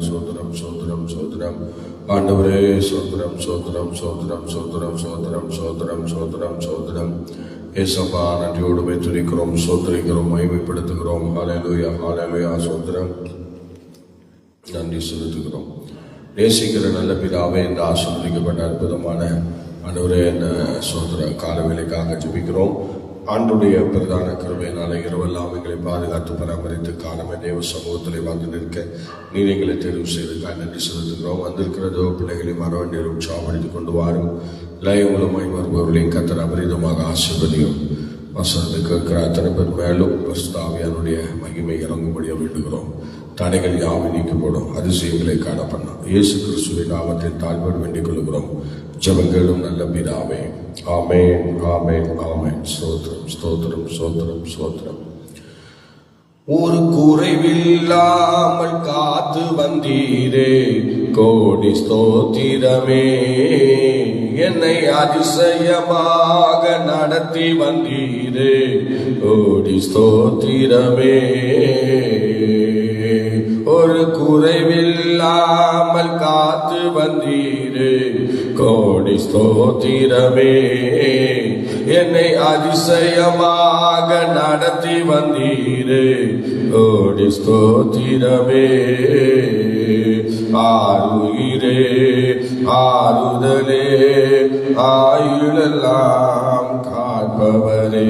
சோதரம் சோதரம் சோதரம் ஆண்டவரே சோதரம் சோதரம் சோதரம் சோதரம் சோதரம் சோதரம் சோதரம் சோதரம் ஏசப்பா நன்றியோடுமை துதிக்கிறோம், சோதரிக்கிறோம், மகிமைப்படுத்துகிறோம். ஹல்லேலூயா ஹல்லேலூயா சோதரம் நன்றி செலுத்துகிறோம். நேசிக்கிற நல்ல பிதாவே, இந்த ஆசீர்வதிக்கப்பட்ட அற்புதமான ஆண்டவரே இந்த சோதர காலவேளைக்காக ஜெபிக்கிறோம். ஆண்டுடைய பிரதான கிருபையினால இரவெல்லாம் எங்களை பாதுகாத்து பராமரித்து காலமே தேவ சமூகத்தில் வந்து நிற்க நீர் எங்களை தெரிவு செய்வதற்காக நன்றி செலுத்துகிறோம். வந்திருக்கிறதோ பிள்ளைகளை மரவண்டியில் உற்சாகப்படுத்திக் கொண்டு வாரும். லயங்களுமாய் வருபவர்களையும் கர்த்தர் அபரிதமாக ஆசீர்வதியும். வசனத்தை கேட்கிற அத்தனை பேர் மேலும் ஆவியானுடைய மகிமை இறங்கும்படியாக வேண்டுகிறோம். தடைகள் யாவை நீக்கப்படும், அதிசயங்களை காணப்படணும். இயேசு கிறிஸ்துவின் நாமத்தில் தாழ்வோடு வேண்டிக் கொள்கிறோம். ஜெபங்களும் நல்ல பிதாவே. ஆமென் ஆமென் ஆமென். ஸ்தோத்திரம் ஸ்தோத்திரம் ஸ்தோத்திரம் ஸ்தோத்திரம். ஒரு குறைவில்லாமல் காத்து வந்தீரே, கோடி ஸ்தோத்திரமே. என்னை அதிசயமாக நடத்தி வந்தீரே, கோடி ஸ்தோத்திரமே. ஒரு குறைவில்லாமல் காத்து வந்தீரே, கோடி ஸ்தோத்திரமே. என்னை அதிசயமாக நடத்தி வந்தீரே, கோடி ஸ்தோத்திரமே. ஆருயிரே ஆறுதலே, ஆயுளெல்லாம் காப்பவரே.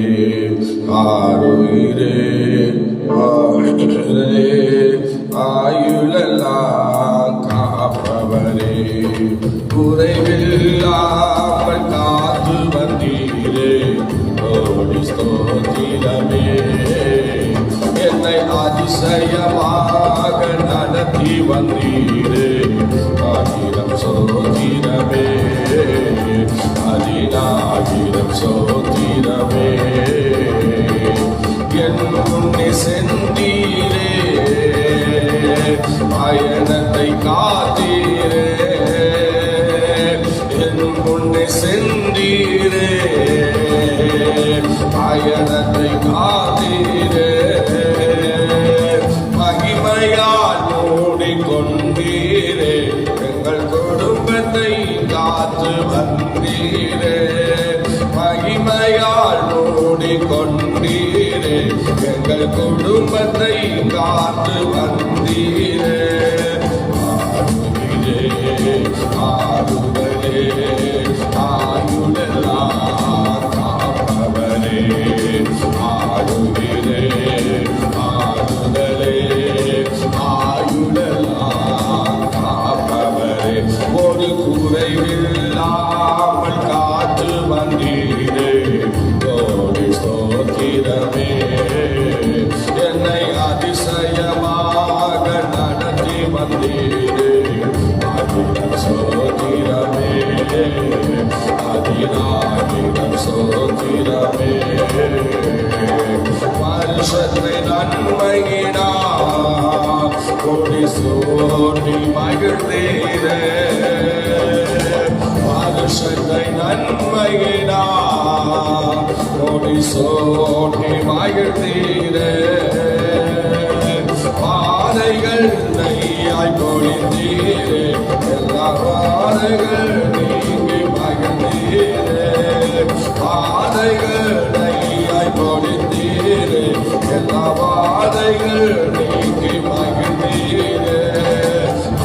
ஆருயிரே ஆறுதலே, ஆயுளெல்லாம் காப்பவரே. குறைவில்லாமல் காத்து வந்தீரே, கோடி ஸ்தோத்திரமே. என்னை அதிசயமாக நடத்தி வந்தீரே, ஆயிரம் சோத்திரமே. அதினாயிரம் சோத்திரமே. என் முன்னே சென்றீரே, பயணத்தை காத்தீரே. என் முன்னே சென்றீரே, பயணத்தை காத்தீரே. மகிமையால் மூடிக்கொண்டீரே, எங்கள் குடும்பத்தை காத்து வந்தீரே. மகிமையால் மூடிக்கொண்டீரே, எங்கள் குடும்பத்தை காத்து வந்தீரே. ஆறுதலே ஆறுதலே, ஆயுளெல்லாம் காப்பவரே. ஆறுதலே ஆறுதலே, ஆயுளெல்லாம் காப்பவரே. ஒரு குறைவில்லாமல் காத்து வந்தீரே, கோடி ஸ்தோத்திரமே. என்னை அதிசயமாக நடத்தி வந்தீரே, ஆயிரம் சோத்திரமே. அதினாயிரம் சோத்திரமே. வருஷத்தை நன்மையினா கொடி சோட்டி மகிழ்ந்தீரே. வருஷத்தை நன்மையினா கொடி சோட்டி மகிழ்ந்தீரே. பாதைகள் நெய்யாய் பொழிந்தீரே, எல்லா பாதைகள் நீங்கி மகிழ்ந்தீரே. பாதைகள் நெய்யாய் பொழிந்தீரே, எல்லா பாதைகள் நீங்கி மகிழ்ந்தீரே.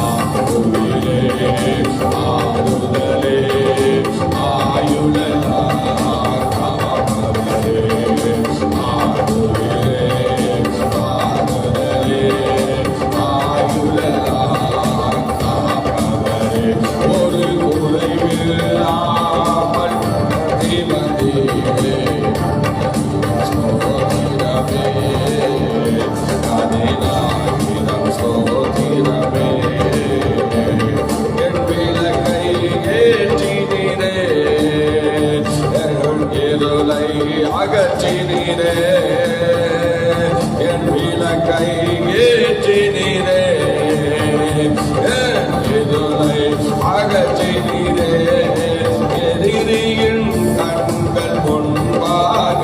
ஆறுதலே ஆறுதலே, ஆயுளெல்லாம் காப்பவரே. ஆறுதலே ஆறுதலே, ஆயுளெல்லாம் காப்பவரே. ஒரு குறைவில்லாமல் நடத்தி வந்தீரே, ஸ்தோத்திரமே. அதினாயிரம் ஸ்தோத்திரமே. என் விளக்கை ஏற்றினீரே, என் இருளை அகற்றினீரே. என் விளக்கை ஏற்றினீரே, என் இருளை அகற்றினீரே. எதிரியின் கண்கள் முன்பாக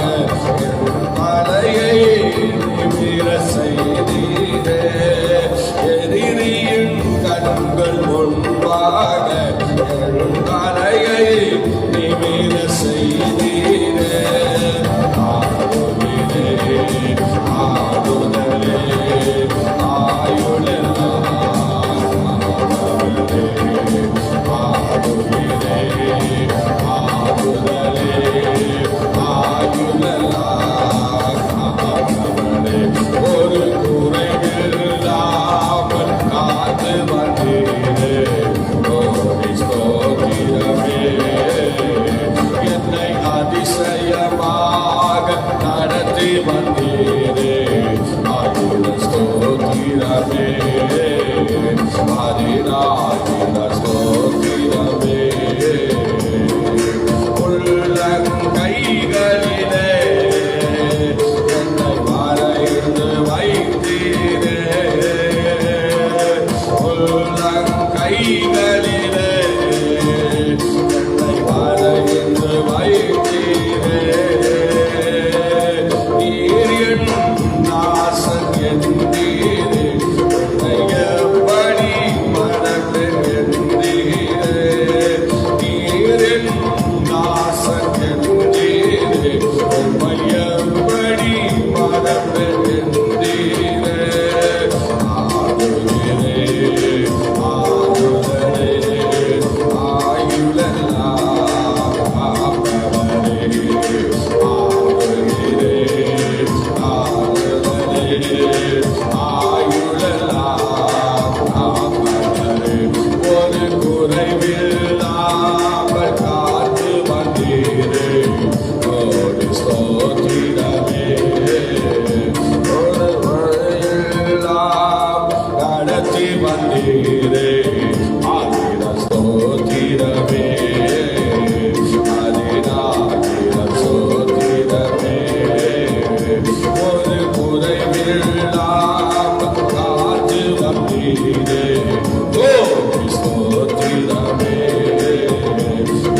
என் தலையை நிமிர செய்தீரே. எதிரியின் முன்பாக என் தலையை நிமிர செய்தீரே. ஆறுதலே ஆறுதலே ஆயுளெல்லாம் ஆறுதலே ஆறுதலே ஆறுதலே ஆயுளெல்லாம் ஆறுதலே. ஒரு குறைவில்லாமல் காத்து வந்தீரே. கோடி ஸ்தோத்திரமே. என்னை அதிசயமாக நடத்தி வந்தீரே. ஆயுள ஸ்தோத்திரமே. ஆதிராயுள ஸ்தோத்திரமே. உள்ளங்கைகளிலே என்னை வரைந்து வைத்தீரே. உள்ளங்கைகளிலே என்னை வரைந்து வைத்தீரே. நீர் என் நாசன் என்றீரே. உன்னை எப்படி மறப்பேன் என்றீரே. நீர் என் நாசன் என்றீரே. உம்மை எப்படி மறப்பேன் என்றீரே. ஆறுதலே ஆறுதலே ஆயுளெல்லாம் காப்பவரே. ஆறுதலே ஆறுதலே ஆயுளெல்லாம் காப்பவரே. ஒரு குறைவில்லாமல் காத்து வந்தீரே. கோடி ஸ்தோத்திரமே. ஒரு வழியெல்லாம் நடத்தி வந்தீரே. ஆதிர ஸ்தோத்திரமே. ஆதிராதிர ஸ்தோத்திரமே. ஒரு குறைவில்லாமல் காத்து வந்தீரே. கோடி ஸ்தோத்திரமே.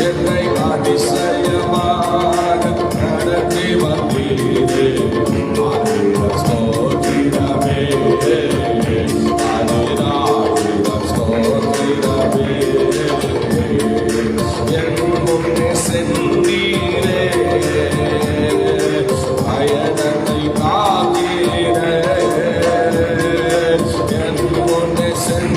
என்னை அதிசயமாக நடத்தி வந்தீரே. ஆதிர ஸ்தோத்திரமே. ஆதிராதிர ஸ்தோத்திரமே. என் முன்னே சென்றீரே. பயணத்தை காத்தீரே. என் முன்னே சென்றீரே.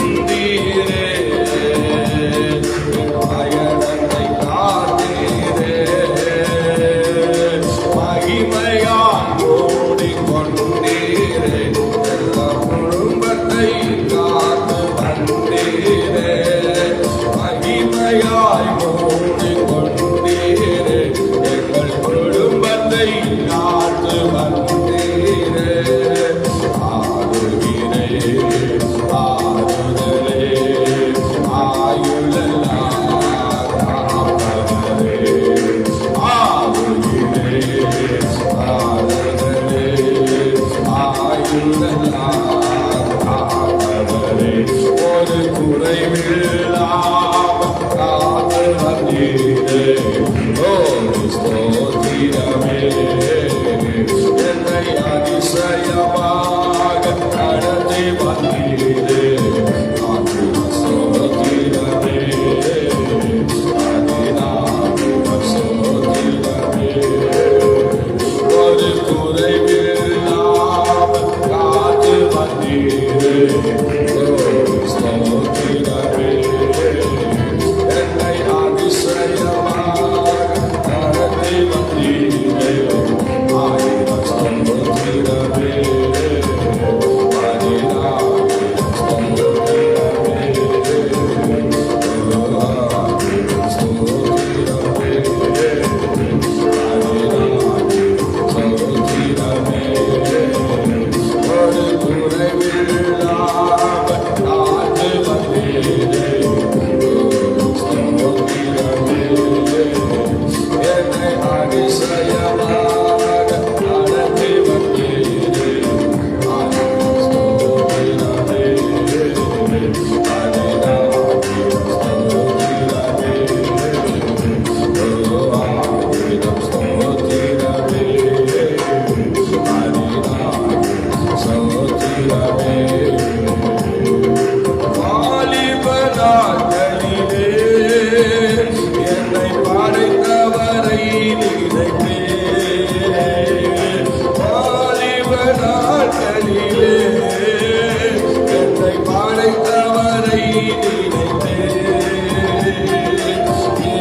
அழைத்தவரை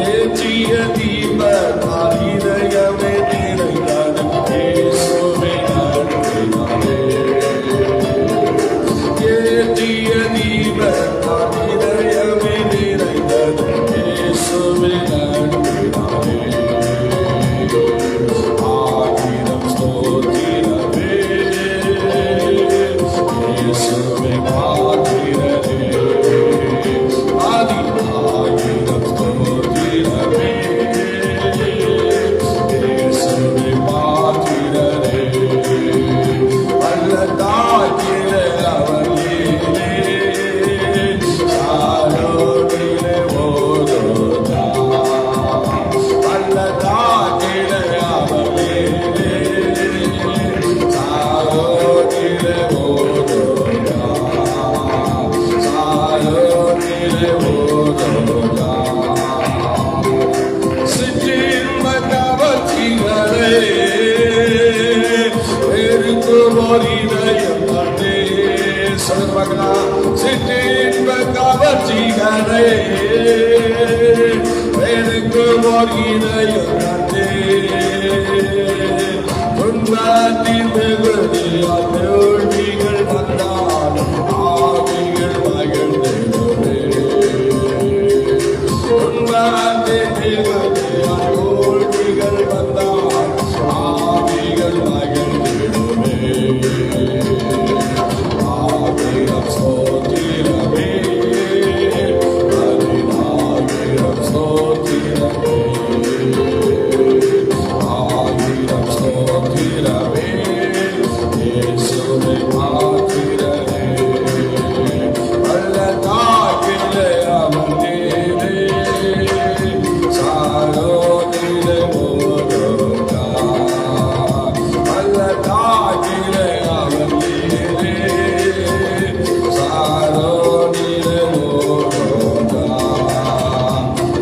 ஏற்றிய தீபத்தால் இதயமே நிறைந்தது இயேசுவே நன்றினாலே. ஏற்றிய தீபத்தால் இதயமே நிறைந்தது இயேசுவே நன்றினாலே. ஆயிரம் ஸ்தோத்திரமே இயேசுவே பாத்திரரே. ஆயிரம் ஸ்தோத்திரமே இயேசுவே பாத்திரரே. அல்லதாகிற அவரிலே சாரோனிலே ஓதோதா. அல்லதாகிற அவரிலே சாரோனிலே ஓதோதா. சாரோனிலே ஓதோதா. சிற்றின்ப கவர்ச்சிகளே பெருக்குவோர் இதயம் கண்டே. சொல்லுவாங்களா? சிற்றின்ப கவர்ச்சிகளே பெருக்குவோர் இதயம் கண்டே. துன்பத்தின் மிகுதியால் தோல்விகள் வந்தாலும் ஆவிகள் மகிழ்ந்திடுமே. துன்பத்தின் மிகுதியால் தோல்விகள் வந்தால் ஆவிகள் மகிழ்ந்திடுமே. ஆயிரம் ஸ்தோத்திரமே ஆயிரம் ஸ்தோத்திரமே. ஆயிரம் ஸ்தோத்திரமே இயேசுவே பாத்திரரே. அல்லதாகிற அவரிலே சாரோனிலே ஓதோதா. அல்லதாகிற அவரிலே சாரோனிலே ஓதோதா.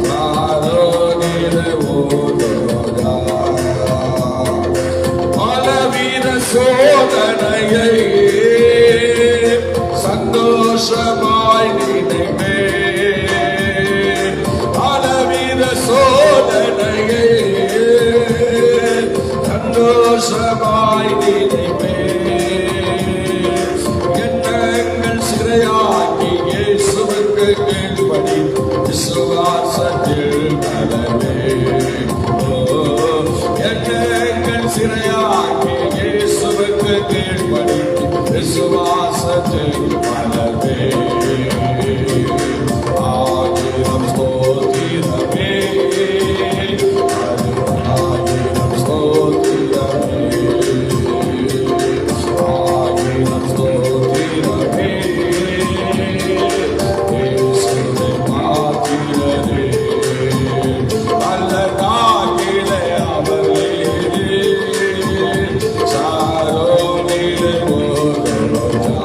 சாரோனிலே ஓதோதா. பலவித சோதனையை சந்தோஷமாய் நினைவே. பலவித சோதனையை சந்தோஷமாய் நினைவே. எண்ணங்கள் சிறையாக்கி இயேசுவுக்கு கீழ்ப்படி விசுவாசத்தில் நலவே. எண்ணங்கள் சிறையாக்கி இயேசுவுக்கு கீழ்ப்படி விசுவாசத்தில் நலவே. ஆயிரம் ஸ்தோத்திரமே ஆயிரம் ஸ்தோத்திரமே. ஆயிரம் ஸ்தோத்திரமே இயேசுவே பாத்திரரே. அல்லதாகிற அவரிலே சாரோனிலே ஓதோதா.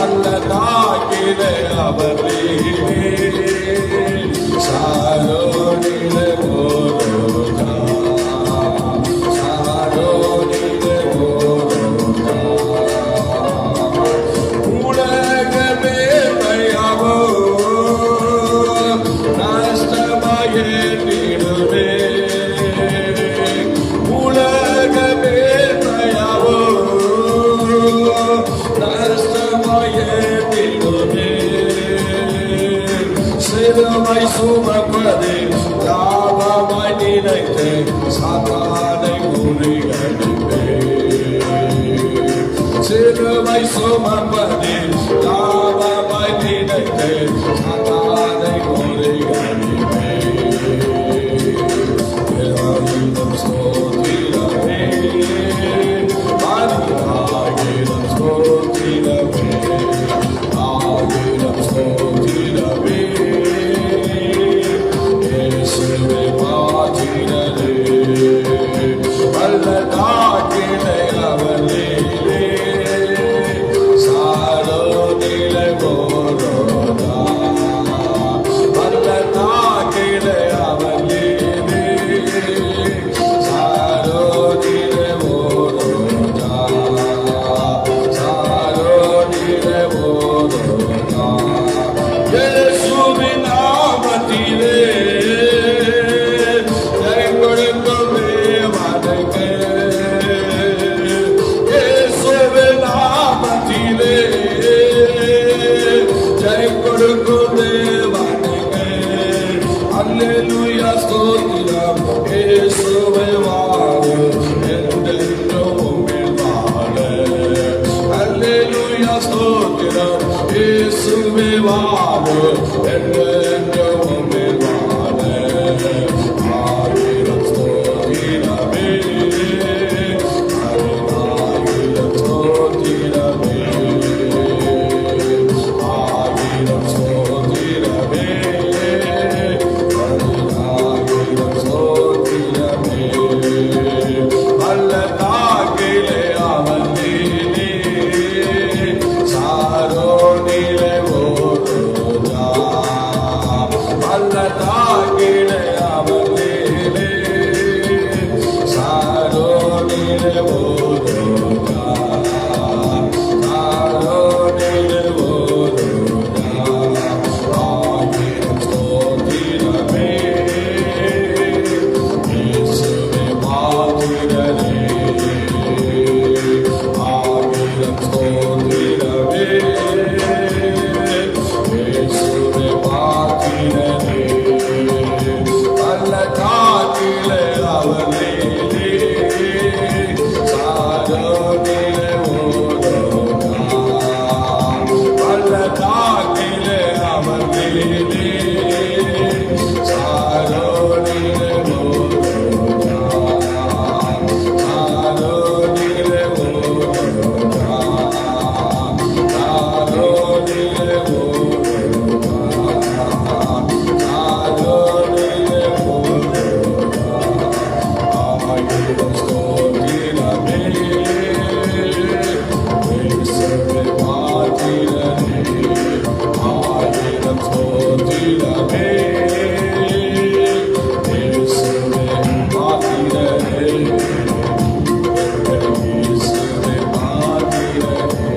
அல்லதாகிற அவரிலே சாரோனிலே ஓதோதா. சாரோனிலே ஓதோதா. உலகமே தயாவோ நஷ்டமாயே நீடுமே. உலகமே தயாவோ நஷ்டமாயே நீடுமே. சிறுமை சுமப்பதே லாபமாய் நினைத்து சாத்தானை முறியடிப்பே. சிறுமை சுமப்பதே லாபமாய் நினைத்து சாத்தானை முறியடிப்பே. ஆயிரம் ஸ்தோத்திரமே ஆயிரம் ஸ்தோத்திரமே. ஆயிரம் ஸ்தோத்திரமே இயேசுவே பாத்திரரே. அல்லதாகிற அவரிலே சாரோனிலே கொடுக்கும் தேவனுக்கு அல்லேலூயா ஸ்தோத்திரம். இயேசுவே வாரு என்றென்றும் உம்மில் வாழ. அல்லேலூயா ஸ்தோத்திரம். இயேசுவே வாரு என்றென்றும் உம்மில் வாழ. ஆயிரம் ஸ்தோத்திரமே ஆயிரம் ஸ்தோத்திரமே ஆயிரம் ஸ்தோத்திரமே ஆயிரம் ஸ்தோத்திரமே. அல்ல தாக்கிலே அவன் நீனே சாரோனிலே ஓரோஜா. அல்ல தாக்கிலே அவன் நீனே சாரோனிலே ஓரோஜா. சாரோனிலே ஓரோஜா. ஆயிரம் ஸ்தோத்திரமே இயேசுவே பாத்திரனே. ஆயிரம் ஸ்தோத்திரமே இயேசுவே பாத்திரனே. அல்ல காத்திலே அவனே சாரோனிலே ஓரோஜா. அல்ல காத்திலே அவனே சாரோனிலே ஓரோஜா. சாரோனிலே ஓரோஜா. சாரோனிலே ஓரோஜா. சாரோனிலே ஓரோஜா. ஆயிரம் ஸ்தோத்திரமே இயேசுவே பாத்திரனே. ஆயிரம் ஸ்தோத்திரமே இயேசுவே பாத்திரனே. இயேசுவே பாத்திரனே.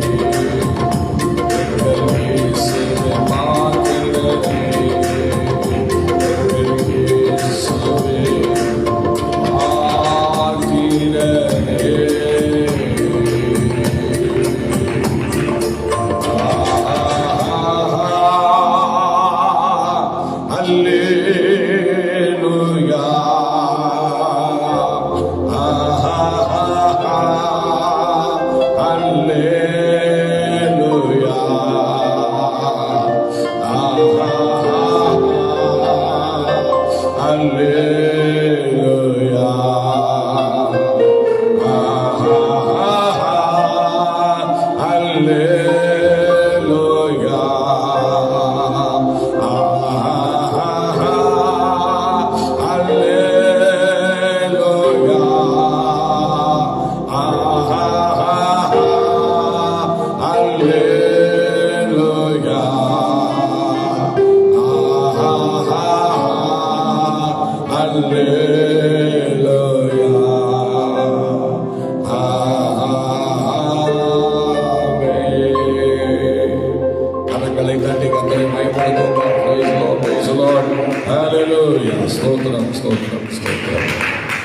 இயேசுவே பாத்திரனே. இயேசுவே அல்லேலூயா. அல்லேலூயா. அல்லேலூயா. அல்லேலூயா. அல்லேலூயா. அல்லேலூயா. அல்லேலூயா. கரங்களை தட்டி கர்த்தரை மகிமைப்படுத்துவோம். Praise the Lord, praise the Lord. Hallelujah. ஸ்தோத்திரம் ஸ்தோத்திரம் ஸ்தோத்திரம்.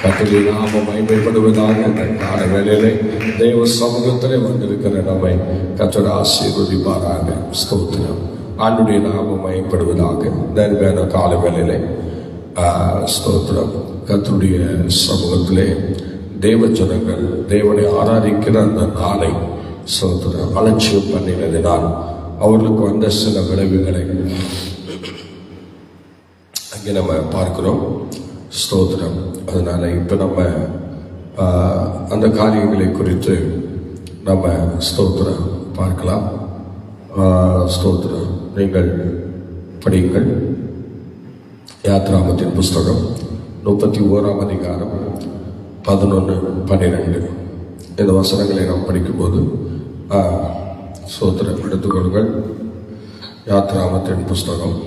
கர்த்தருடைய நாமம் மகிமைப்படுவதாக. இந்த கால வேளையிலே தேவ சமூகத்திலே வந்திருக்கிற நம்மை கர்த்தர் ஆசீர்வதிப்பாராக. ஸ்தோத்திரம். ஆண்டுடைய நாமம் மகிமைப்படுவதாக. தர்மேன கால வேளையிலே ஸ்தோத்திரம். கர்த்தருடைய சமூகத்திலே தேவ ஜனங்கள் தேவனை ஆராதிக்கிற அந்த நாளை ஸ்தோத்திரம் அலட்சியம் பண்ணினதினால் அவர்களுக்கு வந்த சில விளைவுகளை அங்கே நம்ம பார்க்கிறோம். ஸ்தோத்திரம். அதனால இப்போ நம்ம அந்த காரியங்களை குறித்து நம்ம ஸ்தோத்திரம் பார்க்கலாம். ஸ்தோத்திரம். நீங்கள் படியுங்கள். யாத்ராமத்தின் புஸ்தகம் 31ஆம் அதிகாரம் 11, 12 இந்த வசனங்களை நாம் படிக்கும்போது ஸ்தோத்திரம் எடுத்துக்கொள்ளுங்கள். யாத்ராமத்தின் புஸ்தகம்.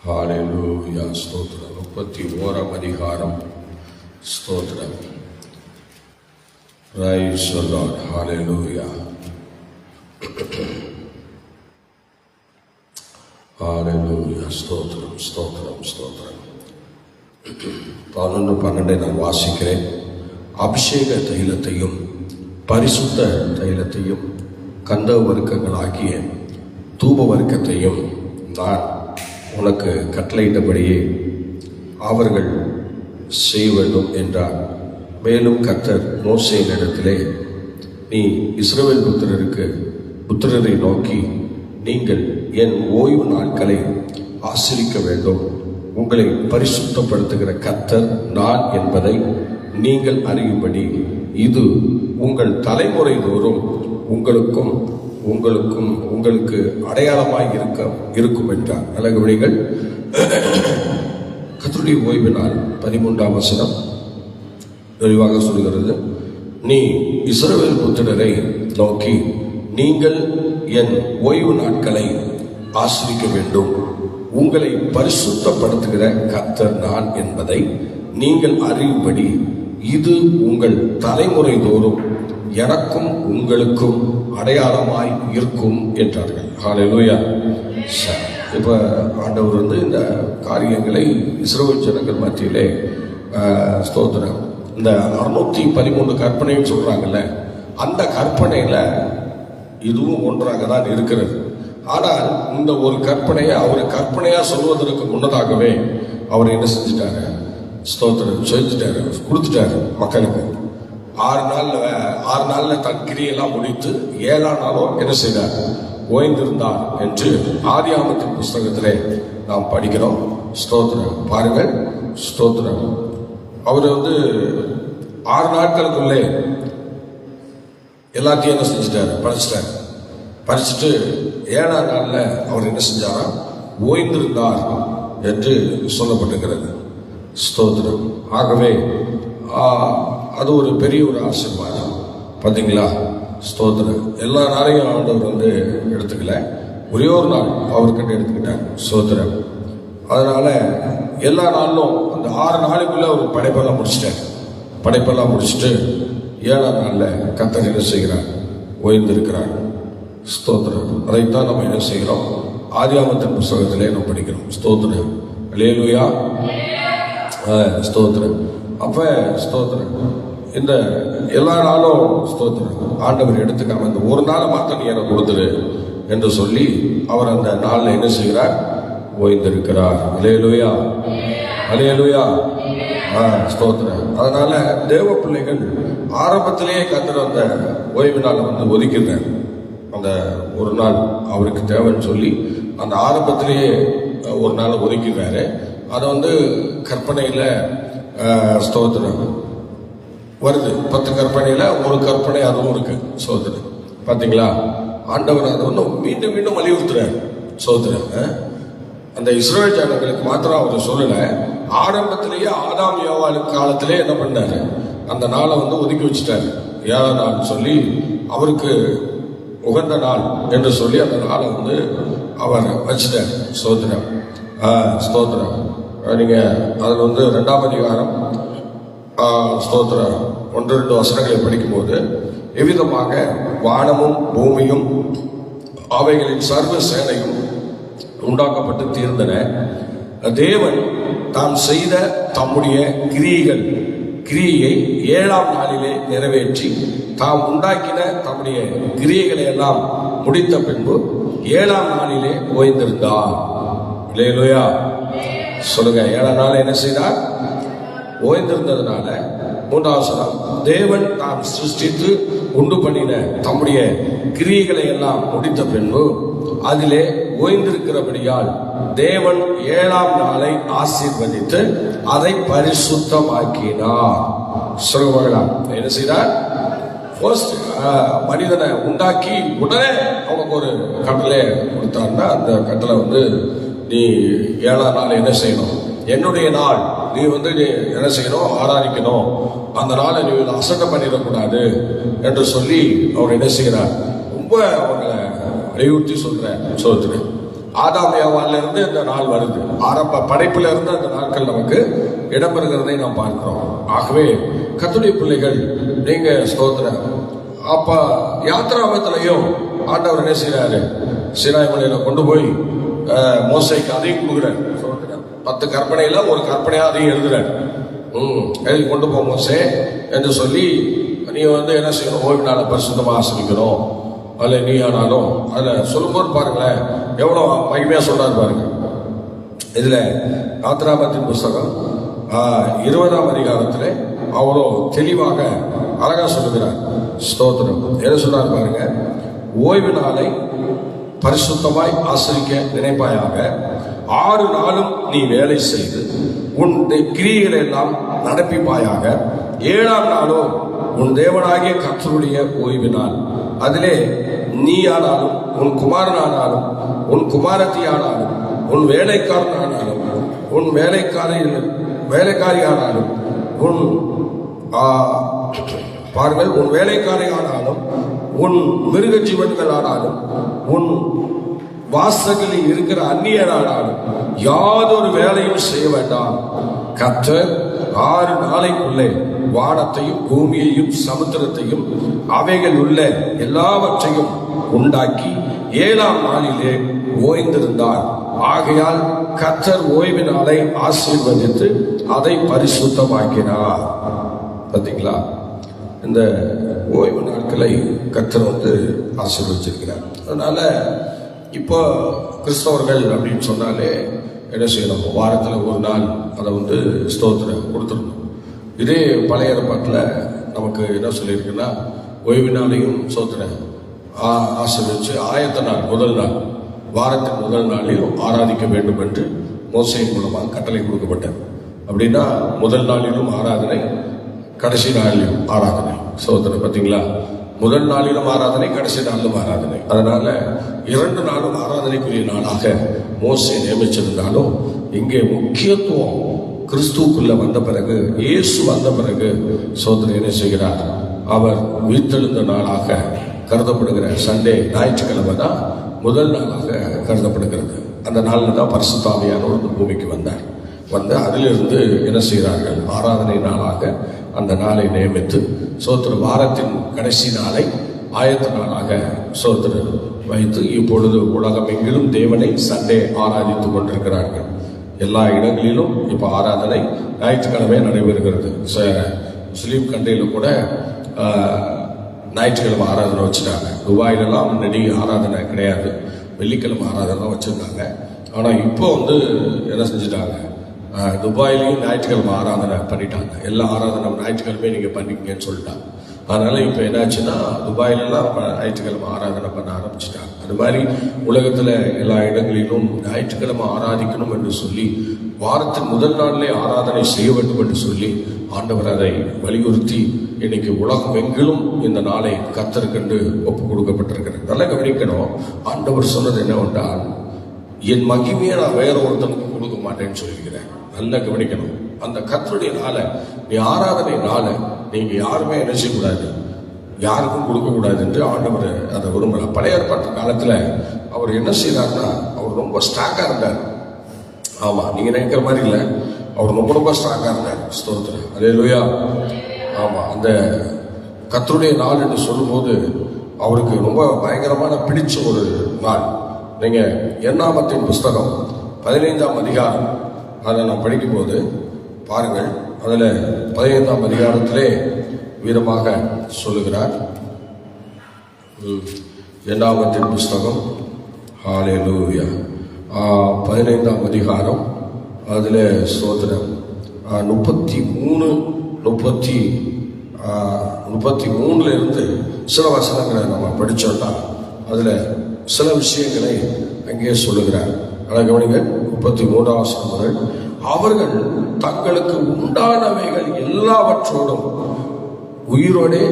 ஹல்லேலூயா. ஸ்தோத்திரம். 31ஆம் அதிகாரம். ஸ்தோத்திரம். Praise the Lord. Hallelujah. Hallelujah. ஸ்தோத்திரம் ஸ்தோத்திரம் ஸ்தோத்திரம். 11, 12 நான் வாசிக்கிறேன். அபிஷேக தைலத்தையும் பரிசுத்த தைலத்தையும் கந்த வர்க்கங்களாகிய தூப வர்க்கத்தையும் நான் உனக்கு கட்டளையிட்டபடியே அவர்கள் செய்ய வேண்டும் என்றார். மேலும் கர்த்தர் மோசேயினிடத்திலே, நீ இஸ்ரவேல் புத்திரரை நோக்கி, நீங்கள் என் ஓய்வு நாட்களை ஆசரிக்க வேண்டும். உங்களை பரிசுத்தப்படுத்துகிற கர்த்தர் நான் என்பதை நீங்கள் அறியும்படி இது உங்கள் தலைமுறை தோறும் உங்களுக்கு அடையாளமாய் இருக்கும் என்றார். நல்ல கவனிங்கள். கர்த்தருடைய ஓய்வு நாள் 13ஆம் வசனம் தெளிவாக சொல்கிறது, நீ இஸ்ரவேல் புத்திரரை நோக்கி, நீங்கள் என் ஓய்வு நாட்களை ஆசரிக்க வேண்டும். உங்களை பரிசுத்தப்படுத்துகிற கர்த்தர் நான் என்பதை நீங்கள் அறியும்படி இது உங்கள் தலைமுறை தோறும் எனக்கும் உங்களுக்கும் அடையாளமாய் இருக்கும் என்றார்கள். ஹல்லேலூயா. இப்ப ஆண்டவர் இந்த காரியங்களை இஸ்ரவேல் ஜனங்கள் மத்தியிலே ஸ்தோத்திரம், இந்த 613 கற்பனைன்னு சொல்றாங்கல்ல, அந்த கற்பனையில இதுவும் ஒன்றாக தான் இருக்கிறது. ஆனால் இந்த ஒரு கற்பனையை அவர் கற்பனையா சொல்வதற்கு முன்னதாகவே அவர் என்ன செஞ்சுட்டாரு? ஸ்தோத்திரம் செஞ்சுட்டாரு, கொடுத்துட்டாரு மக்களுக்கு. 6 நாள்ல தன் கிரியெல்லாம் முடித்து 7ஆம் நாளோ என்ன செய்தார்? ஓய்ந்திருந்தார் என்று ஆதியாகமத்தின் புஸ்தகத்திலே நாம் படிக்கிறோம். ஸ்தோத்திரம் பாருங்கள். ஸ்தோத்திரம் அவர் 6 நாட்களுக்குள்ளே எல்லாத்தையும் என்ன செஞ்சுட்டாரு? பறிச்சுட்டு 7ஆம் நாள்ல அவர் என்ன செஞ்சாரா? ஓய்ந்திருந்தார் என்று சொல்லப்பட்டிருக்கிறது. ஸ்தோத்திரம். ஆகவே அது ஒரு பெரிய ஒரு ஆசீர்வாதம். பார்த்தீங்களா? ஸ்தோத்திரம். எல்லா நாளையும் ஆண்டவர் எடுத்துக்கல, ஒரே ஒரு நாள் அவர்கிட்ட எடுத்துக்கிட்டாங்க. ஸ்தோத்திரம். அதனால எல்லா நாளும் அந்த 6 நாளுக்குள்ள அவர் படைப்பெல்லாம் முடிச்சுட்டு 7ஆம் நாள்ல கர்த்தர் என்ன செய்கிறார்? ஓய்ந்திருக்கிறார். ஸ்தோத்திரம். அதைத்தான் நம்ம என்ன செய்கிறோம்? ஆதியாகமத்தின் புஸ்தகத்திலே நம்ம படிக்கிறோம். ஸ்தோத்திரம். அல்லேலூயா. ஸ்தோத்திரம். அப்ப ஸ்தோத்திரம், இந்த எல்லா நாளும் ஸ்தோத்திரம் ஆண்டவர் எடுத்துக்காம இந்த ஒரு நாளை மாத்திரம் நீ எனக்கு கொடுத்துரு என்று சொல்லி அவர் அந்த நாளில் என்ன செய்கிறார்? ஓய்ந்திருக்கிறார். அல்லேலூயா. அல்லேலூயா. ஸ்தோத்திரம். அதனால தேவ பிள்ளைகள் ஆரம்பத்திலேயே கர்த்தர் அந்த ஓய்வு நாளை ஒதுக்கிறார். அந்த ஒரு நாள் அவருக்கு தேவைன்னு சொல்லி அந்த ஆரம்பத்திலேயே ஒரு நாள் ஒதுக்கிறாரு. அதை கற்பனையில ஸ்தோத்திரம் வருது. 10 கற்பனையில ஒரு கற்பனை அதுவும் இருக்கு. ஸ்தோத்திரம். பாத்தீங்களா? ஆண்டவர் அதை மீண்டும் மீண்டும் வலியுறுத்துறாரு. ஸ்தோத்திரம். அந்த இஸ்ரவேல் ஜனங்களுக்கு மாத்திரம் அவர் சொல்லல, ஆரம்பத்திலேயே ஆதாம் ஏவாள் காலத்திலே என்ன பண்ணாரு? அந்த நாளை ஒதுக்கி வச்சுட்டாரு. 7ஆம் நாள் சொல்லி அவருக்கு உகந்த நாள் என்று சொல்லி அந்த நாளை அவர் வச்சுட்டார். ஸ்தோத்திரம். ஸ்தோத்திரம். நீங்க அதில் 2ஆம் அதிகாரம் ஸ்தோத்திரம் 1-2 வசனங்களை படிக்கும்போது, எவ்விதமாக வானமும் பூமியும் அவைகளின் சர்வ சேனையும் உண்டாக்கப்பட்டு தீர்ந்தன. தேவன் தாம் செய்த தம்முடைய கிரியையை 7ஆம் நாளிலே நிறைவேற்றி தாம் உண்டாக்கின தம்முடைய கிரியைகளை எல்லாம் முடித்த பின்பு 7ஆம் நாளிலே ஓய்ந்திருந்தார். இல்லையா? சொல்லுங்க. 7ஆம் நாள் என்ன செய்தார்? ஓய்ந்திருந்ததுனால 3ஆம் வசனம், தேவன் தாம் சிருஷ்டித்து உண்டு பண்ணின தம்முடைய கிரியைகளை எல்லாம் முடித்த பின்பு அதிலே ஓய்ந்திருக்கிறபடியால் தேவன் 7ஆம் நாளை ஆசீர்வதித்து அதை பரிசுத்தமாக்கினார். சொல்லுவாங்களா? என்ன செய்தார்? மனிதனை உண்டாக்கி உடனே அவனுக்கு ஒரு கட்டளை கொடுத்தாருன்னா, அந்த கட்டளை நீ 7ஆம் நாள் என்ன செய்யணும்? என்னுடைய நாள். நீ நீ என்ன செய்யணும்? ஆராதிக்கணும். அந்த நாளை நீ அசட்டை பண்ணிடக்கூடாது என்று சொல்லி அவர் என்ன செய்கிறார்? ரொம்ப அவங்களை வலியுறுத்தி சொல்றேன். ஆதாம் ஏவாள்ல இருந்து இந்த நாள் வருது. ஆரம்ப படைப்புல இருந்து அந்த நாட்கள் நமக்கு இடம்பெறுகிறதை நாம் பார்க்கிறோம். ஆகவே கர்த்தருடைய பிள்ளைகள், நீங்க ஸ்தோத்திரம். அப்ப யாத்திராமத்திலையும் ஆண்டவர் என்ன செய்யறாரு? சீனாய் மலையில கொண்டு போய் மோசைக்கு அதையும் கொடுக்குறாரு. 10 கற்பனையில ஒரு கற்பனையா அதையும் எழுதுறாரு. எழுதி கொண்டு போ மோசே என்று சொல்லி, நீ என்ன செய்யணும்? ஓய்வு நாளை பரிசுத்தமா ஆசரிக்கணும். அதில் நீ ஆனாலும் அதில் சொல்லும்போது பாருங்களேன் எவ்வளோ மகிமையாக சொல்றாரு பாருங்க. இதில் யாத்திராகமத்தின் புஸ்தகம் 20ஆம் அதிகாரத்தில் அவ்வளோ தெளிவாக அழகா சொல்லுகிறார். ஸ்தோத்திரம். என்ன சொல்றாரு பாருங்க, ஓய்வு நாளை பரிசுத்தமாய் ஆசரிக்க நினைப்பாயாக, 6 நாளும் நீ வேலை செய்து உன் கிரியைகளை எல்லாம் நடப்பிப்பாயாக, 7ஆம் நாளோ உன் தேவனாகிய கர்த்தருடைய ஓய்வு நாள். அதிலே நீ ஆனாலும் உன் குமாரனானாலும் உன் குமாரத்தி ஆனாலும் உன் வேலைக்காரனானாலும் உன் வேலைக்காரியானாலும் உன் பாருங்கள், உன் வேலைக்காரியானாலும் உன் மிருக ஜீவன்கள் ஆனாலும் உன் வாசல்களில் இருக்கிற அந்நியரானாலும் யாதொரு வேலையும் செய்ய வேண்டாம். கர்த்தர் 6 நாளைக்குள்ளே வானத்தையும் பூமியையும் சமுத்திரத்தையும் அவைகள் உள்ள எல்லாவற்றையும் உண்டாக்கி 7ஆம் நாளிலே ஓய்ந்திருந்தார். ஆகையால் கர்த்தர் ஓய்வு நாளை ஆசீர்வதித்து அதை பரிசுத்தமாக்கினார். பார்த்தீங்களா, இந்த ஓய்வு நாட்களை கர்த்தர் ஆசீர்வதிச்சிருக்கிறார். அதனால இப்போ கிறிஸ்தவர்கள் அப்படின்னு சொன்னாலே என்ன செய்யணும், வாரத்தில் ஒரு நாள் அதை ஸ்தோத்திரம் கொடுத்துடணும். இதே பழைய ஏற்பாட்டில் நமக்கு என்ன சொல்லியிருக்குன்னா, ஓய்வு நாளையும் ஸ்தோத்திரம் ஆசீர்வதிச்சு ஆயத்த நாள் முதல் நாள், வாரத்தின் முதல் நாளிலும் ஆராதிக்க வேண்டும் என்று மோசையின் மூலமாக கட்டளை கொடுக்கப்பட்டது. அப்படின்னா முதல் நாளிலும் ஆராதனை, கடைசி நாளிலும் ஆராதனை. ஸ்தோத்திரம். பார்த்தீங்களா, முதல் நாளிலும் ஆராதனை, கடைசி நாளிலும் ஆராதனை. அதனால 2 நாளும் ஆராதனைக்குரிய நாளாக மோசே நியமிச்சிருந்தாலும் இங்கே முக்கியத்துவம் கிறிஸ்துக்குள்ள வந்த பிறகு, இயேசு வந்த பிறகு சோதனை என்ன செய்கிறார், அவர் உயிர்த்தெழுந்த நாளாக கருதப்படுகிற சண்டே, ஞாயிற்றுக்கிழமை தான் முதல் நாளாக கருதப்படுகிறது. அந்த நாளில் தான் பரிசுத்த ஆவியானவர் பூமிக்கு வந்தார். அதிலிருந்து என்ன செய்கிறார்கள், ஆராதனை நாளாக அந்த நாளை நியமித்து சோத்திர வாரத்தின் கடைசி நாளை ஆயத்த நாளாக சோத்திர வைத்து இப்பொழுது உலகம் எங்கிலும் தேவனை சண்டே ஆராதித்துக் கொண்டிருக்கிறார்கள். எல்லா இடங்களிலும் இப்போ ஆராதனை ஞாயிற்றுக்கிழமை நடைபெறுகிறது. முஸ்லீம் கண்ட்ரியில் கூட ஞாயிற்றுக்கிழமை ஆராதனை வச்சுட்டாங்க. துபாயிலெல்லாம் முன்னாடி ஆராதனை கிடையாது, வெள்ளிக்கிழமை ஆராதனை வச்சுருந்தாங்க. ஆனால் இப்போ என்ன செஞ்சுட்டாங்க, துபாயிலையும் ஞாயிற்றுக்கிழமை ஆராதனை பண்ணிட்டாங்க. எல்லா ஆராதனை ஞாயிற்றுக்கிழமையும் நீங்கள் பண்ணிக்கங்கன்னு சொல்லிட்டாங்க. அதனால இப்போ என்னாச்சுன்னா, துபாயிலெல்லாம் ஞாயிற்றுக்கிழமை ஆராதனை பண்ண ஆரம்பிச்சிட்டாங்க. அது மாதிரி உலகத்தில் எல்லா இடங்களிலும் ஞாயிற்றுக்கிழமை ஆராதிக்கணும் என்று சொல்லி, வாரத்தின் முதல் நாளிலே ஆராதனை செய்ய வேண்டும் என்று சொல்லி ஆண்டவர் அதை வலியுறுத்தி இன்னைக்கு உலகம் எங்கிலும் இந்த நாளை கர்த்தருக்கென்று ஒப்பு கொடுக்கப்பட்டிருக்கிறது. நல்லா கவனிக்கணும், ஆண்டவர் சொன்னது என்னவென்றால், என் மகிமையை நான் வேற ஒருத்தனுக்கு கொடுக்க மாட்டேன்னு சொல்லியிருக்கிறேன். நல்லா கவனிக்கணும், அந்த கர்த்தருடைய நாளை, நீ ஆராதனை நாளை நீங்க யாருமே என்ன செய்யக்கூடாது, யாருக்கும் கொடுக்க கூடாது என்று ஆண்டவர் அதை விரும்பல. பழைய ஏற்பாட்டு காலத்துல அவர் என்ன செய்யறாருன்னா, அவர் ரொம்ப ஸ்ட்ராங்கா இருந்தார். ஆமா, நீங்க நினைக்கிற மாதிரி இல்லை, அவர் ரொம்ப ஸ்ட்ராங்கா இருந்தார். ஸ்தோத்திரம். அல்லேலூயா. ஆமா, அந்த கர்த்தருடைய நாள் என்று சொல்லும்போது அவருக்கு ரொம்ப பயங்கரமான பிடிச்ச ஒரு நாள். நீங்க எண்ணாகமத்தின் புஸ்தகம் 15ஆம் அதிகாரம் அதை நான் படிக்கும் போது பாருங்கள், அதில் 15ஆம் அதிகாரத்திலே வீரமாக சொல்லுகிறார். எண்ணாகமத்தின் புஸ்தகம், ஹல்லேலூயா, 15ஆம் அதிகாரம், அதில் ஸ்தோத்திரம் 33 இருந்து சில வசனங்களை நம்ம படிச்சோம்னா அதில் சில விஷயங்களை அங்கே சொல்லுகிறார். அதை கவனிங்க. 33ஆம் வசனம் முதல், அவர்கள் தங்களுக்கு உண்டானவைகள் எல்லாவற்றோடும் உயிரோடே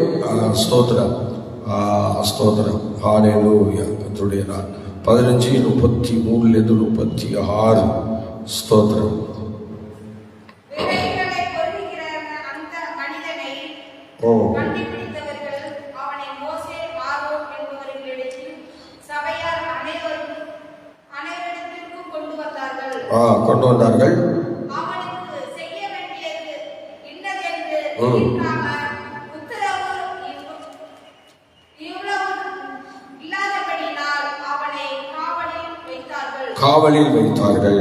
ஸ்தோத்திரம் ஸ்தோத்திரம் ஹல்லேலூயா கர்த்தருடைய நாள் 15:33 36 ஸ்தோத்திரம். கொண்டு வந்தார்கள். காவலில் வைத்தார்கள்.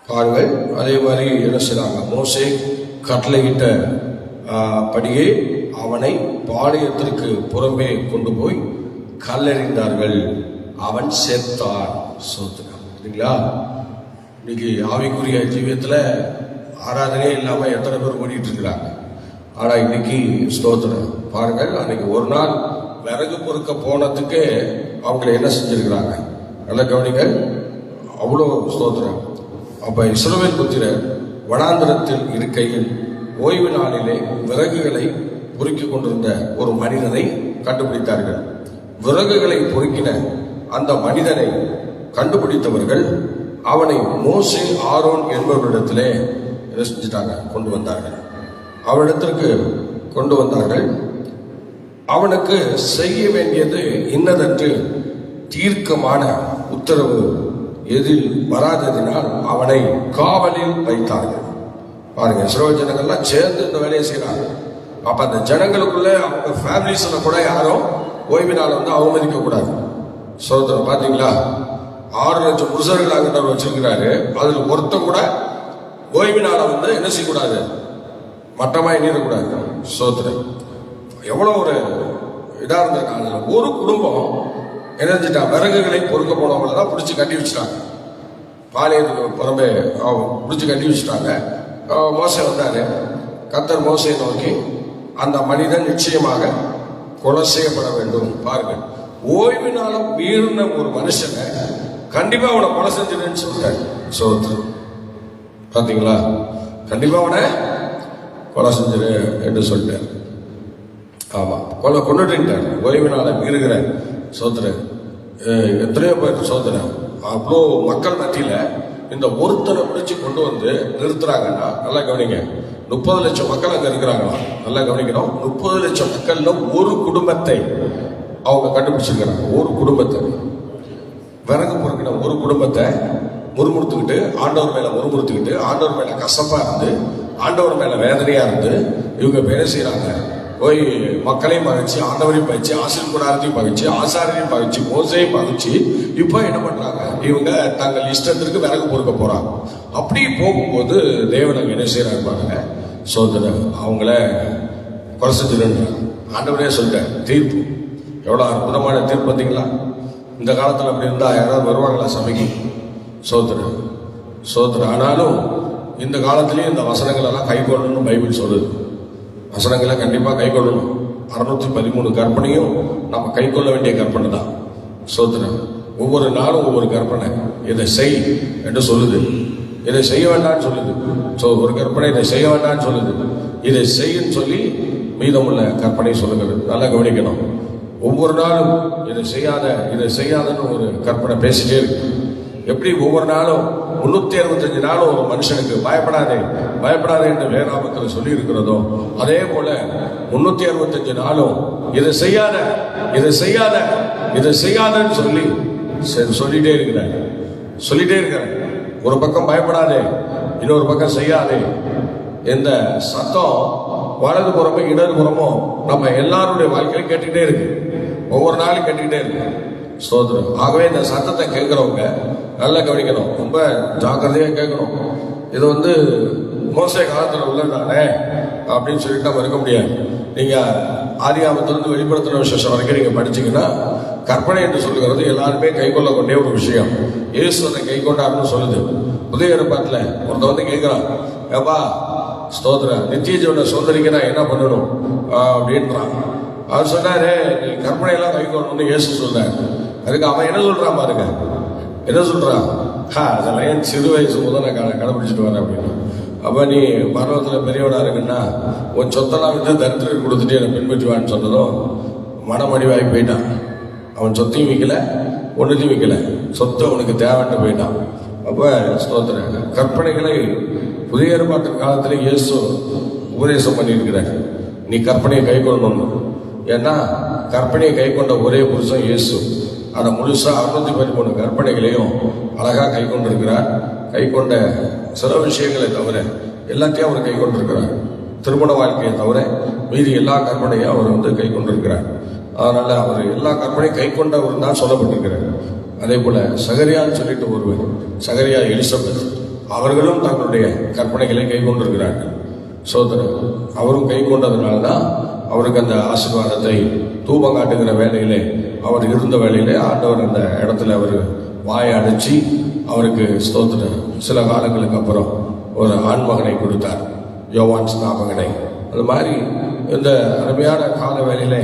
பாருங்கள். அதே மாதிரி என்ன செய்றாங்க, மோசே கட்டளையிட்ட படியே அவனை பாளையத்திற்கு புறம்பே கொண்டு போய் கல்லெறிந்தார்கள், அவன் செத்தான். சோத்துறான் இல்லைங்களா? இன்னைக்கு ஆவிக்குரிய ஜீவியத்தில் ஆராதனையே இல்லாமல் எத்தனை பேர் ஓடிட்டு இருக்கிறாங்க. ஆனால் இன்னைக்கு ஸ்தோத்திரம் பாருங்கள், அன்னைக்கு ஒரு நாள் விறகு பொறுக்க போனதுக்கு அவங்களை என்ன செஞ்சிருக்கிறாங்க, நல்ல கவனிங்கள். அவ்வளோ ஸ்தோத்திரம். அப்ப இஸ்ரவேல் புத்திரர் வனாந்திரத்தில் இருக்கையில் ஓய்வு நாளிலே விறகுகளை பொறுக்கிக் கொண்டிருந்த ஒரு மனிதனை கண்டுபிடித்தார்கள். விறகுகளை பொறுக்கின அந்த மனிதனை கண்டுபிடித்தவர்கள் அவனை மோசே ஆரோன் என்பவரிடத்திலே செஞ்சிட்டாங்க, கொண்டு வந்தார்கள். அவனிடத்திற்கு கொண்டு வந்தார்கள். அவனுக்கு செய்ய வேண்டியது இன்னதென்று தீர்க்கமான உத்தரவு எதில் வராததினால் அவனை காவலில் வைத்தார்கள். பாருங்க, இஸ்ரவேல் ஜனங்கள்லாம் சேர்ந்து இந்த வேலையை செய்யறாங்க. அப்ப அந்த ஜனங்களுக்குள்ள அவங்க ஃபேமிலிஸ்ல கூட யாரும் ஓய்வு நாளை அவமதிக்க கூடாது. சோதரம் பாத்தீங்களா, 6 லட்சம் புருஷர்கள் அங்கிட்ட வச்சிருக்கிறாரு. அதுல ஒருத்தம் கூட ஓய்வு நாளை என்ன செய்யக்கூடாது, மட்டமா எண்ணிடக்கூடாது. சோதரம் எவ்வளவு ஒரு இதா இருந்திருக்காங்க. ஒரு குடும்பம் என்ன விறகுகளை பொறுக்க போனவங்களை தான் பிடிச்சி கட்டி வச்சுட்டாங்க. பாளையத்துக்கு புறம்பே பிடிச்சி கட்டி வச்சுட்டாங்க. மோசே வந்தாரு. கர்த்தர் மோசையை நோக்கி, அந்த மனிதன் நிச்சயமாக கொலை செய்யப்பட வேண்டும். பாருங்க, ஓய்வு நாளம் மீறின ஒரு மனுஷனை கண்டிப்பா அவனை கொலை செஞ்சிருன்னு சொல்லிட்டாரு. சோதரம் பாத்தீங்களா, கண்டிப்பா அவனை கொலை செஞ்சிரு என்று சொல்லிட்டாரு. ஆமா, கொண்டுட்டாரு. ஓய்வு நாளை மீறுகிற சோதரன் எத்தனையோ பேர் சோதரன் அவ்வளோ மக்கள் மத்தியில இந்த ஒருத்தனை பிடிச்சு கொண்டு வந்து நிறுத்துறாங்கன்னா நல்லா கவனிங்க. 30 லட்சம் மக்கள் அங்க இருக்கிறாங்களா, நல்லா கவனிக்கணும். 30 லட்சம் மக்கள்ல ஒரு குடும்பத்தை அவங்க கண்டுபிடிச்சிருக்கிறாங்க. ஒரு குடும்பத்தை விறகு பொறுக்கின ஒரு குடும்பத்தை முறுமுறுத்துக்கிட்டு ஆண்டவர் மேல முறுமுறுத்துக்கிட்டு ஆண்டவர் மேல கசப்பா இருந்து ஆண்டவர் மேல வேதனையா இருந்து இவங்க பேர செய்யறாங்க. போய் மக்களையும் பகிச்சு, ஆண்டவரையும் பகிச்சு, ஆசிரியர் கூடாரத்தையும் பகிச்சு, ஆசாரியரையும் பகிச்சு, மோசையும் பகிச்சு, இப்ப என்ன பண்றாங்க, இவங்க தங்கள் இஷ்டத்திற்கு விறகு பொறுக்க போறாங்க. அப்படி போகும்போது தேவன் அங்க என்ன செய்யறாரு பாருங்க, சோதனை அவங்கள கொலை செஞ்சிருந்தாங்க. ஆண்டவரே சொல்லிட்டார், தீர்ப்பு எவ்வளவு அற்புதமான தீர்ப்பு பார்த்தீங்களா? இந்த காலத்துல அப்படி இருந்தா யாராவது வருவாங்களா சபைக்கு? சோதனை ஆனாலும் இந்த காலத்திலயும் இந்த வசனங்கள் எல்லாம் கை கொள்ளணும்னு பைபிள் சொல்லுது. வசனங்களை கண்டிப்பா கை கொள்ளணும். 613 கற்பனையும் நம்ம கை கொள்ள வேண்டிய கற்பனை தான். சோதனை ஒவ்வொரு நாளும் ஒவ்வொரு கற்பனை. இதை செய் என்று சொல்லுது, இதை செய்ய வேண்டாம்னு சொல்லுது. ஒரு கற்பனை இதை செய்ய வேண்டாம்னு சொல்லுது, இதை செய்யுன்னு சொல்லி மீதமுள்ள கற்பனை சொல்லுகிறது. நல்லா கவனிக்கணும். ஒவ்வொரு நாளும் இதை செய்யாதன்னு ஒரு கற்பனை பேசிட்டே இருக்கு. எப்படி ஒவ்வொரு நாளும் 365 நாளும் ஒரு மனுஷனுக்கு பயப்படாதே என்று வேதாகமத்தில் சொல்லி இருக்கிறதோ, அதே போல 365 நாளும் இதை செய்யாதன்னு சொல்லிட்டே இருக்கிறார். ஒரு பக்கம் பயப்படாதே, இன்னொரு பக்கம் செய்யாதே. இந்த சத்தம் வலது புறமும் இடது புறமும் நம்ம எல்லாருடைய வாழ்க்கையிலும் கேட்டுக்கிட்டே இருக்கு. ஒவ்வொரு நாளும் கேட்டுக்கிட்டே இருக்கு. சோதரம் ஆகவே இந்த சத்தத்தை கேட்கிறவங்க நல்லா கவனிக்கணும், ரொம்ப ஜாக்கிரதையா கேட்கணும். இது மோசே காலத்துல உள்ளதானே அப்படின்னு சொல்லிட்டு நம்ம இருக்க முடியாது. நீங்க ஆதியாகமத்திலிருந்து வெளிப்படுத்தின விசேஷம் வரைக்கும் நீங்க படிச்சீங்கன்னா, கற்பனை என்று சொல்லுகிறது எல்லாருமே கை கொள்ள கொண்டே ஒரு விஷயம். இயேசு அதை கை கொண்டாருன்னு சொல்லுது. புதிய ஏற்பாட்டுல ஒருத்த கேட்கிறான், ஏப்பா ஸ்தோத்திர நித்திய ஜீவனை சோதரிக்க நான் என்ன பண்ணணும் அப்படின்றான். அவர் சொன்னாரு, நீ கற்பனை எல்லாம் கை கொள்ளணும்னு இயேசு சொல்றாரு. அதுக்கு அவன் என்ன சொல்றான் பாருங்க, என்ன சொல்றான், அதெல்லாம் என் சிறு வயசு முதல் நான் கடைபிடிச்சிட்டு வரேன் அப்படின்னு. அப்ப நீ பருவத்தில் பெரியவனா இருக்குன்னா உன் சொத்தெல்லாம் தரித்திரம் கொடுத்துட்டு என்னை பின்பற்றுவான்னு சொன்னதும் மனமடிவாகி போயிட்டான். அவன் சொத்தையும் விற்கல, ஒன்றுத்தையும் விற்கல, சொத்து அவனுக்கு தேவைன்னு போயிட்டான். அப்ப ஸ்தோத்திர கற்பனைகளை புதிய ஏற்பாட்டு காலத்துல இயேசு உபதேசம் பண்ணியிருக்கிறார். நீ கற்பனையை கை கொள்ளணும். ஏன்னா கற்பனையை கை கொண்ட ஒரே புருஷன் இயேசு. அதை முழுசா 613 கற்பனைகளையும் அழகா கை கொண்டிருக்கிறார். கை கொண்ட சில விஷயங்களை தவிர எல்லாத்தையும் அவர் கை கொண்டிருக்கிறார். திருமண வாழ்க்கையை தவிர மீதி எல்லா கற்பனையும் அவர் கை கொண்டிருக்கிறார். அதனால அவர் எல்லா கற்பனையும் கை கொண்டவர் தான் சொல்லப்பட்டிருக்கிறார். அதே போல சகரியான்னு சொல்லிட்டு ஒருவர், சகரியா எலிசபெத், அவர்களும் தங்களுடைய கற்பனைகளை கை கொண்டிருக்கிறார்கள். சோதரர் அவரும் கை கொண்டதுனால தான் அவருக்கு அந்த ஆசீர்வாதத்தை தூபம் காட்டுகிற வேலையிலே, அவர் இருந்த வேலையிலே ஆண்டவர் அந்த இடத்துல அவர் வாயை அடைச்சி அவருக்கு ஸ்தோத்திரம் சில காலங்களுக்கு அப்புறம் ஒரு ஆண்மகனை கொடுத்தார், யோவான் ஸ்நாபகனை. அது மாதிரி இந்த அருமையான கால வேலையிலே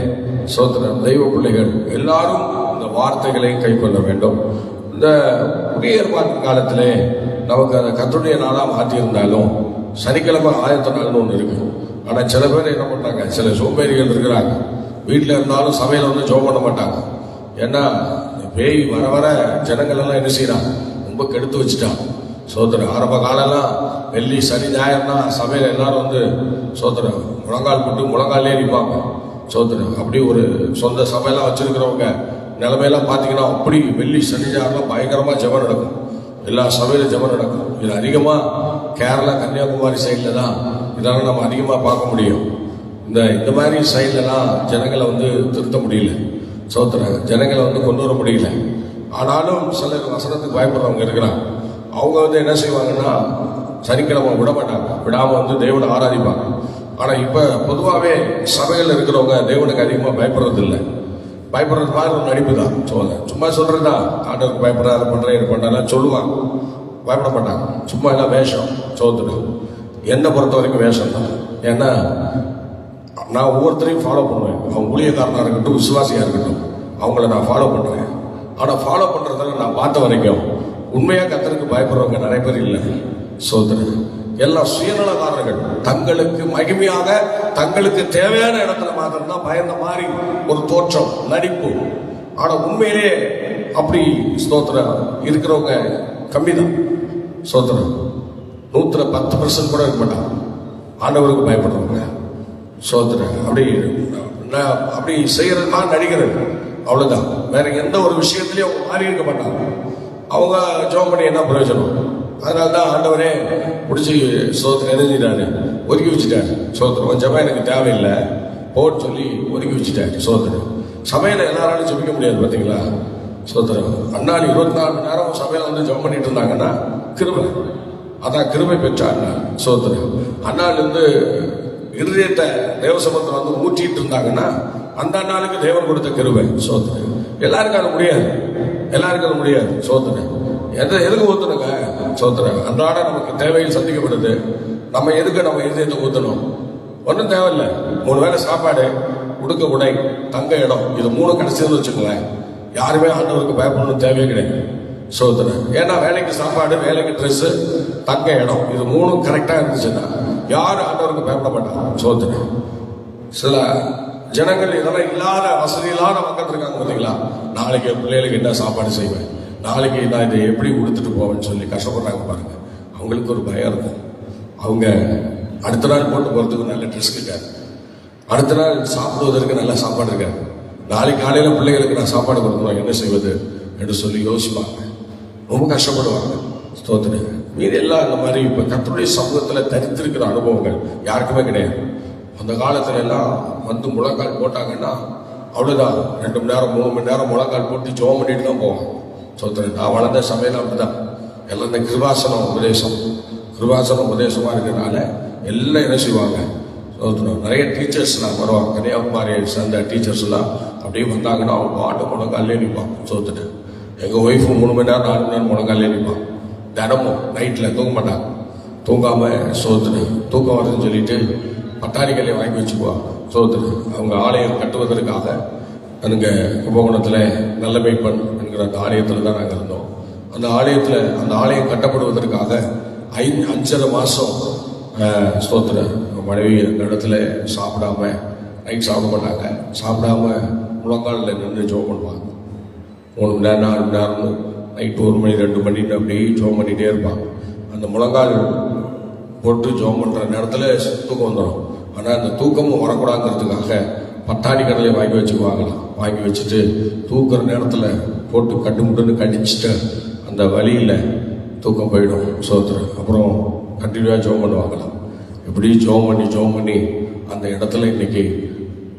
ஸ்தோத்திரம் தெய்வ பிள்ளைகள் எல்லாரும் இந்த வார்த்தைகளை கை கொள்ள வேண்டும். இந்த புதிய ஏற்பாட்டு காலத்திலே நமக்கு அந்த கர்த்தருடைய நாளாக மாற்றியிருந்தாலும் சனிக்கிழமை ஆயத்த நாள்னு ஒன்று இருக்கு. ஆனால் சில பேர் என்ன பண்ணுறாங்க, சில சோம்பேறிகள் இருக்கிறாங்க, வீட்டில் இருந்தாலும் சபையில் வந்து ஜெபம் பண்ண மாட்டாங்க. ஏன்னா பேய் வர வர ஜனங்கள் எல்லாம் என்ன செய்யறாங்க, ரொம்ப கெடுத்து வச்சுட்டான். சோதரன் ஆரம்ப காலம்லாம் வெள்ளி சனி ஞாயிறுனா சபையில் எல்லாரும் வந்து சோதரன் முழங்கால் போட்டு முழங்காலே நிற்பாங்க. சோதரன் அப்படி ஒரு சொந்த சபையெல்லாம் வச்சிருக்கிறவங்க நிலைமையெல்லாம் பார்த்தீங்கன்னா அப்படி வெள்ளி சனி ஞாயிறுலாம் பயங்கரமாக ஜெபம் நடக்கும், எல்லா சபையிலும் ஜெபம் நடக்கும். இது அதிகமாக கேரளா கன்னியாகுமரி சைடில் தான் இதெல்லாம் நம்ம அதிகமாக பார்க்க முடியும். இந்த மாதிரி சைட்லலாம் ஜனங்களை வந்து திருத்த முடியல, சோதரன் ஜனங்களை வந்து கொண்டு வர முடியல. ஆனாலும் சிலர் வசனத்துக்கு பயப்படுறவங்க இருக்கிறாங்க. அவங்க வந்து என்ன செய்வாங்கன்னா சனிக்கிழமை விட மாட்டாங்க, விடாமல் வந்து தேவனை ஆராதிப்பாங்க. ஆனால் இப்போ பொதுவாகவே சபையில் இருக்கிறவங்க தேவனுக்கு அதிகமாக பயப்படுறது இல்லை. பயப்படுறது மாதிரி ஒரு நடிப்பு தான். சும்மா சொல்கிறது தான், ஆண்டவருக்கு பயப்படுற அதை பண்ணுறேன் இது பண்ணுறேன் சொல்லுவாங்க, பயப்பட மாட்டாங்க. சும்மா எல்லாம் வேஷம். சோதனம் என்னை பொறுத்த வரைக்கும் வேஷம் தான். ஏன்னா நான் ஒவ்வொருத்தரையும் ஃபாலோ பண்ணுவேன். அவங்க ஊழியக்காரனாக இருக்கட்டும், விசுவாசியாக இருக்கட்டும், அவங்கள நான் ஃபாலோ பண்ணுவேன். ஆனால் ஃபாலோ பண்ணுறதால நான் பார்த்த வரைக்கும் உண்மையாக கர்த்தருக்கு பயப்படுறவங்க நிறைய பேர் இல்லை. சோதரன் எல்லாம் சுயநலக்காரர்கள், தங்களுக்கு மகிமையாக தங்களுக்கு தேவையான இடத்துல மாத்திரம் தான் பயந்த மாதிரி ஒரு தோற்றம், நடிப்பு. ஆனால் உண்மையிலே அப்படி ஸ்தோத்திரம் இருக்கிறவங்க கம்மி தான். ஸ்தோத்திரம் 110% கூட இருக்க மாட்டாங்க ஆண்டவருக்கு பயப்படுறவங்க. ஸ்தோத்திரம் அப்படி செய்யறது தான் நடிகர்கள், அவ்வளவுதான். வேற எந்த ஒரு விஷயத்திலையும் அவங்க மாறி இருக்க மாட்டாங்க. அவங்க ஜெபம் பண்ணி என்ன பிரயோஜனம்? அதனால தான் ஆண்டவரே பிடிச்சி ஸ்தோத்திரம் எழுதிட்டாரு, ஒதுக்கி வச்சுட்டாரு. ஸ்தோத்திரம் ஜெபம் எனக்கு தேவையில்லை போட்டு சொல்லி ஒதுக்கி வச்சுட்டாரு. ஸ்தோத்திரம் சபையில் எல்லாராலும் ஜெபிக்க முடியாது பார்த்தீங்களா? ஸ்தோத்திரம் அண்ணாள் 24 மணி நேரம் சபையில் வந்து ஜெபம் பண்ணிட்டு இருந்தாங்கன்னா கிருபை, அதான் கிருபை பெற்றார். ஸ்தோத்திரம் அண்ணாள் வந்து இருதயத்தை தேவசமத்தில் வந்து ஊற்றிட்டு இருந்தாங்கன்னா அந்த அண்ணாளுக்கு தேவன் கொடுத்த கிருபை. ஸ்தோத்திரம் எல்லாருக்கும் அது முடியாது, எல்லாருக்கும் அது முடியாது. ஸ்தோத்திரம் எதுக்கு ஊற்றணுங்க? ஸ்தோத்திரம் அன்றாட நமக்கு தேவையில் சந்திக்கப்படுது, நம்ம எதுக்கு நம்ம இருதயத்தை ஊற்றணும்? ஒன்றும் தேவையில்லை. 3 வேளை சாப்பாடு, உடுக்க உடை, தங்க இடம், இது 3 கிடைச்சதுன்னு வச்சுக்கோங்களேன், யாருமே ஆண்டவருக்கு பயப்படணும் தேவையே கிடையாது. ஸ்தோத்திரம் ஏன்னா வேலைக்கு சாப்பாடு, வேலைக்கு ட்ரெஸ்ஸு, தங்க இடம், இது 3 கரெக்டாக இருந்துச்சுன்னா யாரும் ஆண்டவருக்கு பயப்பட மாட்டாங்க. ஸ்தோத்திரம் சில ஜனங்கள் இதெல்லாம் இல்லாத வசதி இல்லாத மக்கள் இருக்காங்க பார்த்தீங்களா? நாளைக்கு பிள்ளைகளுக்கு என்ன சாப்பாடு செய்வேன், நாளைக்கு நான் இதை எப்படி கொடுத்துட்டு போவேன்னு சொல்லி கஷ்டப்படுறாங்க பாருங்க. அவங்களுக்கு ஒரு பயம் இருக்கும். அவங்க அடுத்த நாள் போட்டு போகிறதுக்கு நல்ல ட்ரெஸ் இருக்காது, அடுத்த நாள் சாப்பிடுவதற்கு நல்ல சாப்பாடு இருக்காது, நாளைக்கு காலையில் பிள்ளைகளுக்கு நான் சாப்பாடு கொடுக்கணும் என்ன செய்வது என்று சொல்லி யோசிப்பாங்க, ரொம்ப கஷ்டப்படுவாங்க. ஸ்தோத்திரம் மீது எல்லாம் இந்த மாதிரி இப்போ கர்த்தருடைய சமூகத்தில் தரித்திருக்கிற அனுபவங்கள் யாருக்குமே கிடையாது. அந்த காலத்துல எல்லாம் வந்து முழங்கால் போட்டாங்கன்னா அவ்வளோதான், 2 மணி நேரம் 3 மணி நேரம் முழங்கால் போட்டு ஜெபம் பண்ணிட்டு தான் போவாங்க. ஸ்தோத்திரம் நான் வளர்ந்த சபையில் அப்படிதான். எல்லாம் இந்த கிருபாசனம் உபதேசமாக இருக்கிறதுனால எல்லாம் என்ன செய்வாங்க, ஸ்தோத்திரம் நிறைய டீச்சர்ஸ்லாம் வருவாங்க. கன்னியாகுமரியை சேர்ந்த டீச்சர்ஸ்லாம் அப்படியே வந்தாங்கன்னா அவங்க பாட்டு முழங்காலே நிற்பாங்க. ஸ்தோத்திரம் எங்கள் ஒய்ஃபு 3 மணி நேரம் 4 மணி நேரம் முழங்காலே நிற்பாங்க. தினமும் நைட்டில் தூங்க மாட்டாங்க. தூங்காமல் ஸ்தோத்திரம் தூக்கம் வருதுன்னு சொல்லிட்டு பட்டாணிகளை வாங்கி வச்சுக்குவாங்க. ஸ்தோத்திரம் அவங்க ஆலயம் கட்டுவதற்காக அங்கே கும்பகோணத்தில் நல்ல மேய்ப்பன் என்கிற அந்த ஆலயத்தில் தான் நாங்கள் இருந்தோம். அந்த ஆலயம் கட்டப்படுவதற்காக 5.5 மாதம் ஸ்தோத்திரம் மனைவி அந்த இடத்துல சாப்பிடாம, நைட் சாப்பிட மாட்டாங்க, சாப்பிடாம முழங்காலில் நின்று ஜெபம் பண்ணுவாங்க. 3 மணி நேரம் 4 மணி நேரம், நைட்டு 1 மணி 2 மணின்னு அப்படியே ஜெபம் பண்ணிகிட்டே இருப்பாங்க. அந்த முழங்கால் போட்டு ஜெபம் பண்ணுற நேரத்தில் தூக்கம் வந்துடும். ஆனால் அந்த தூக்கமும் வரக்கூடாதுங்கிறதுக்காக பட்டாணி கடலை வாங்கி வச்சுக்குவாங்களாம். வாங்கி வச்சுட்டு தூக்குற நேரத்தில் போட்டு கட்டுமுட்டுன்னு கடிச்சிட்டு அந்த வழியில் தூக்கம் போயிடும். ஸ்தோத்திரம் அப்புறம் கண்டினியூவாக ஜெபம் பண்ணுவாங்களாம். இப்படி ஜெபம் பண்ணி அந்த இடத்துல இன்னைக்கு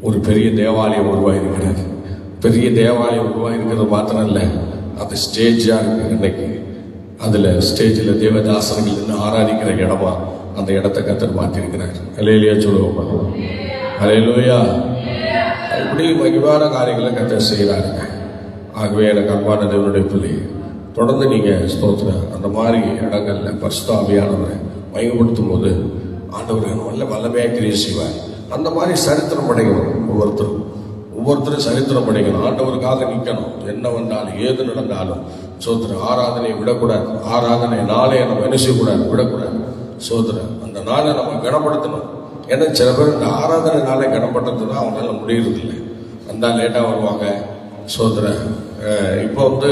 ஒரு பெரிய தேவாலயம் உருவாகிருக்கிறது. பெரிய தேவாலயம் உருவாகிருக்கிறது மாத்திரம் இல்லை, அது ஸ்டேஜாக இருக்குது. இன்னைக்கு அதில் ஸ்டேஜில் தேவதாசர்கள் நின்று ஆராதிக்கிற இடமா அந்த இடத்த கர்த்தர் மாற்றிருக்கிறார். அல்லேலூயா சொல்லுவோமா? அல்லேலூயா. இப்படி மகிழ்வான காரியங்களை கர்த்தர் செய்கிறாருங்க. ஆகவே எனக்கு அன்பான தேவனுடைய பிள்ளை, தொடர்ந்து நீங்கள் ஸ்தோத்திரம் அந்த மாதிரி இடங்கள்ல பரிசுத்த ஆவியானவரை மகிமைப்படுத்தும் போது ஆண்டவர் நல்ல வல்லமையாக கிரியை செய்வார். அந்த மாதிரி சரித்திரம் படைக்கணும். ஒவ்வொருத்தரும் சரித்திரம் படைக்கணும். ஆண்டவருக்காக நிற்கணும். என்ன வந்தாலும் ஏது நடந்தாலும் சோதனை ஆராதனையை விடக்கூடாது. ஆராதனை நாளை நம்ம என்ன செய்யக்கூடாது, விடக்கூடாது. சோதனை அந்த நாளை நம்ம கனப்படுத்தணும். ஏன்னா சில பேர் இந்த ஆராதனை நாளை கனப்படுத்துனா அவங்களால முடியறதில்லை. வந்தா லேட்டாக வருவாங்க. சோதனை இப்போ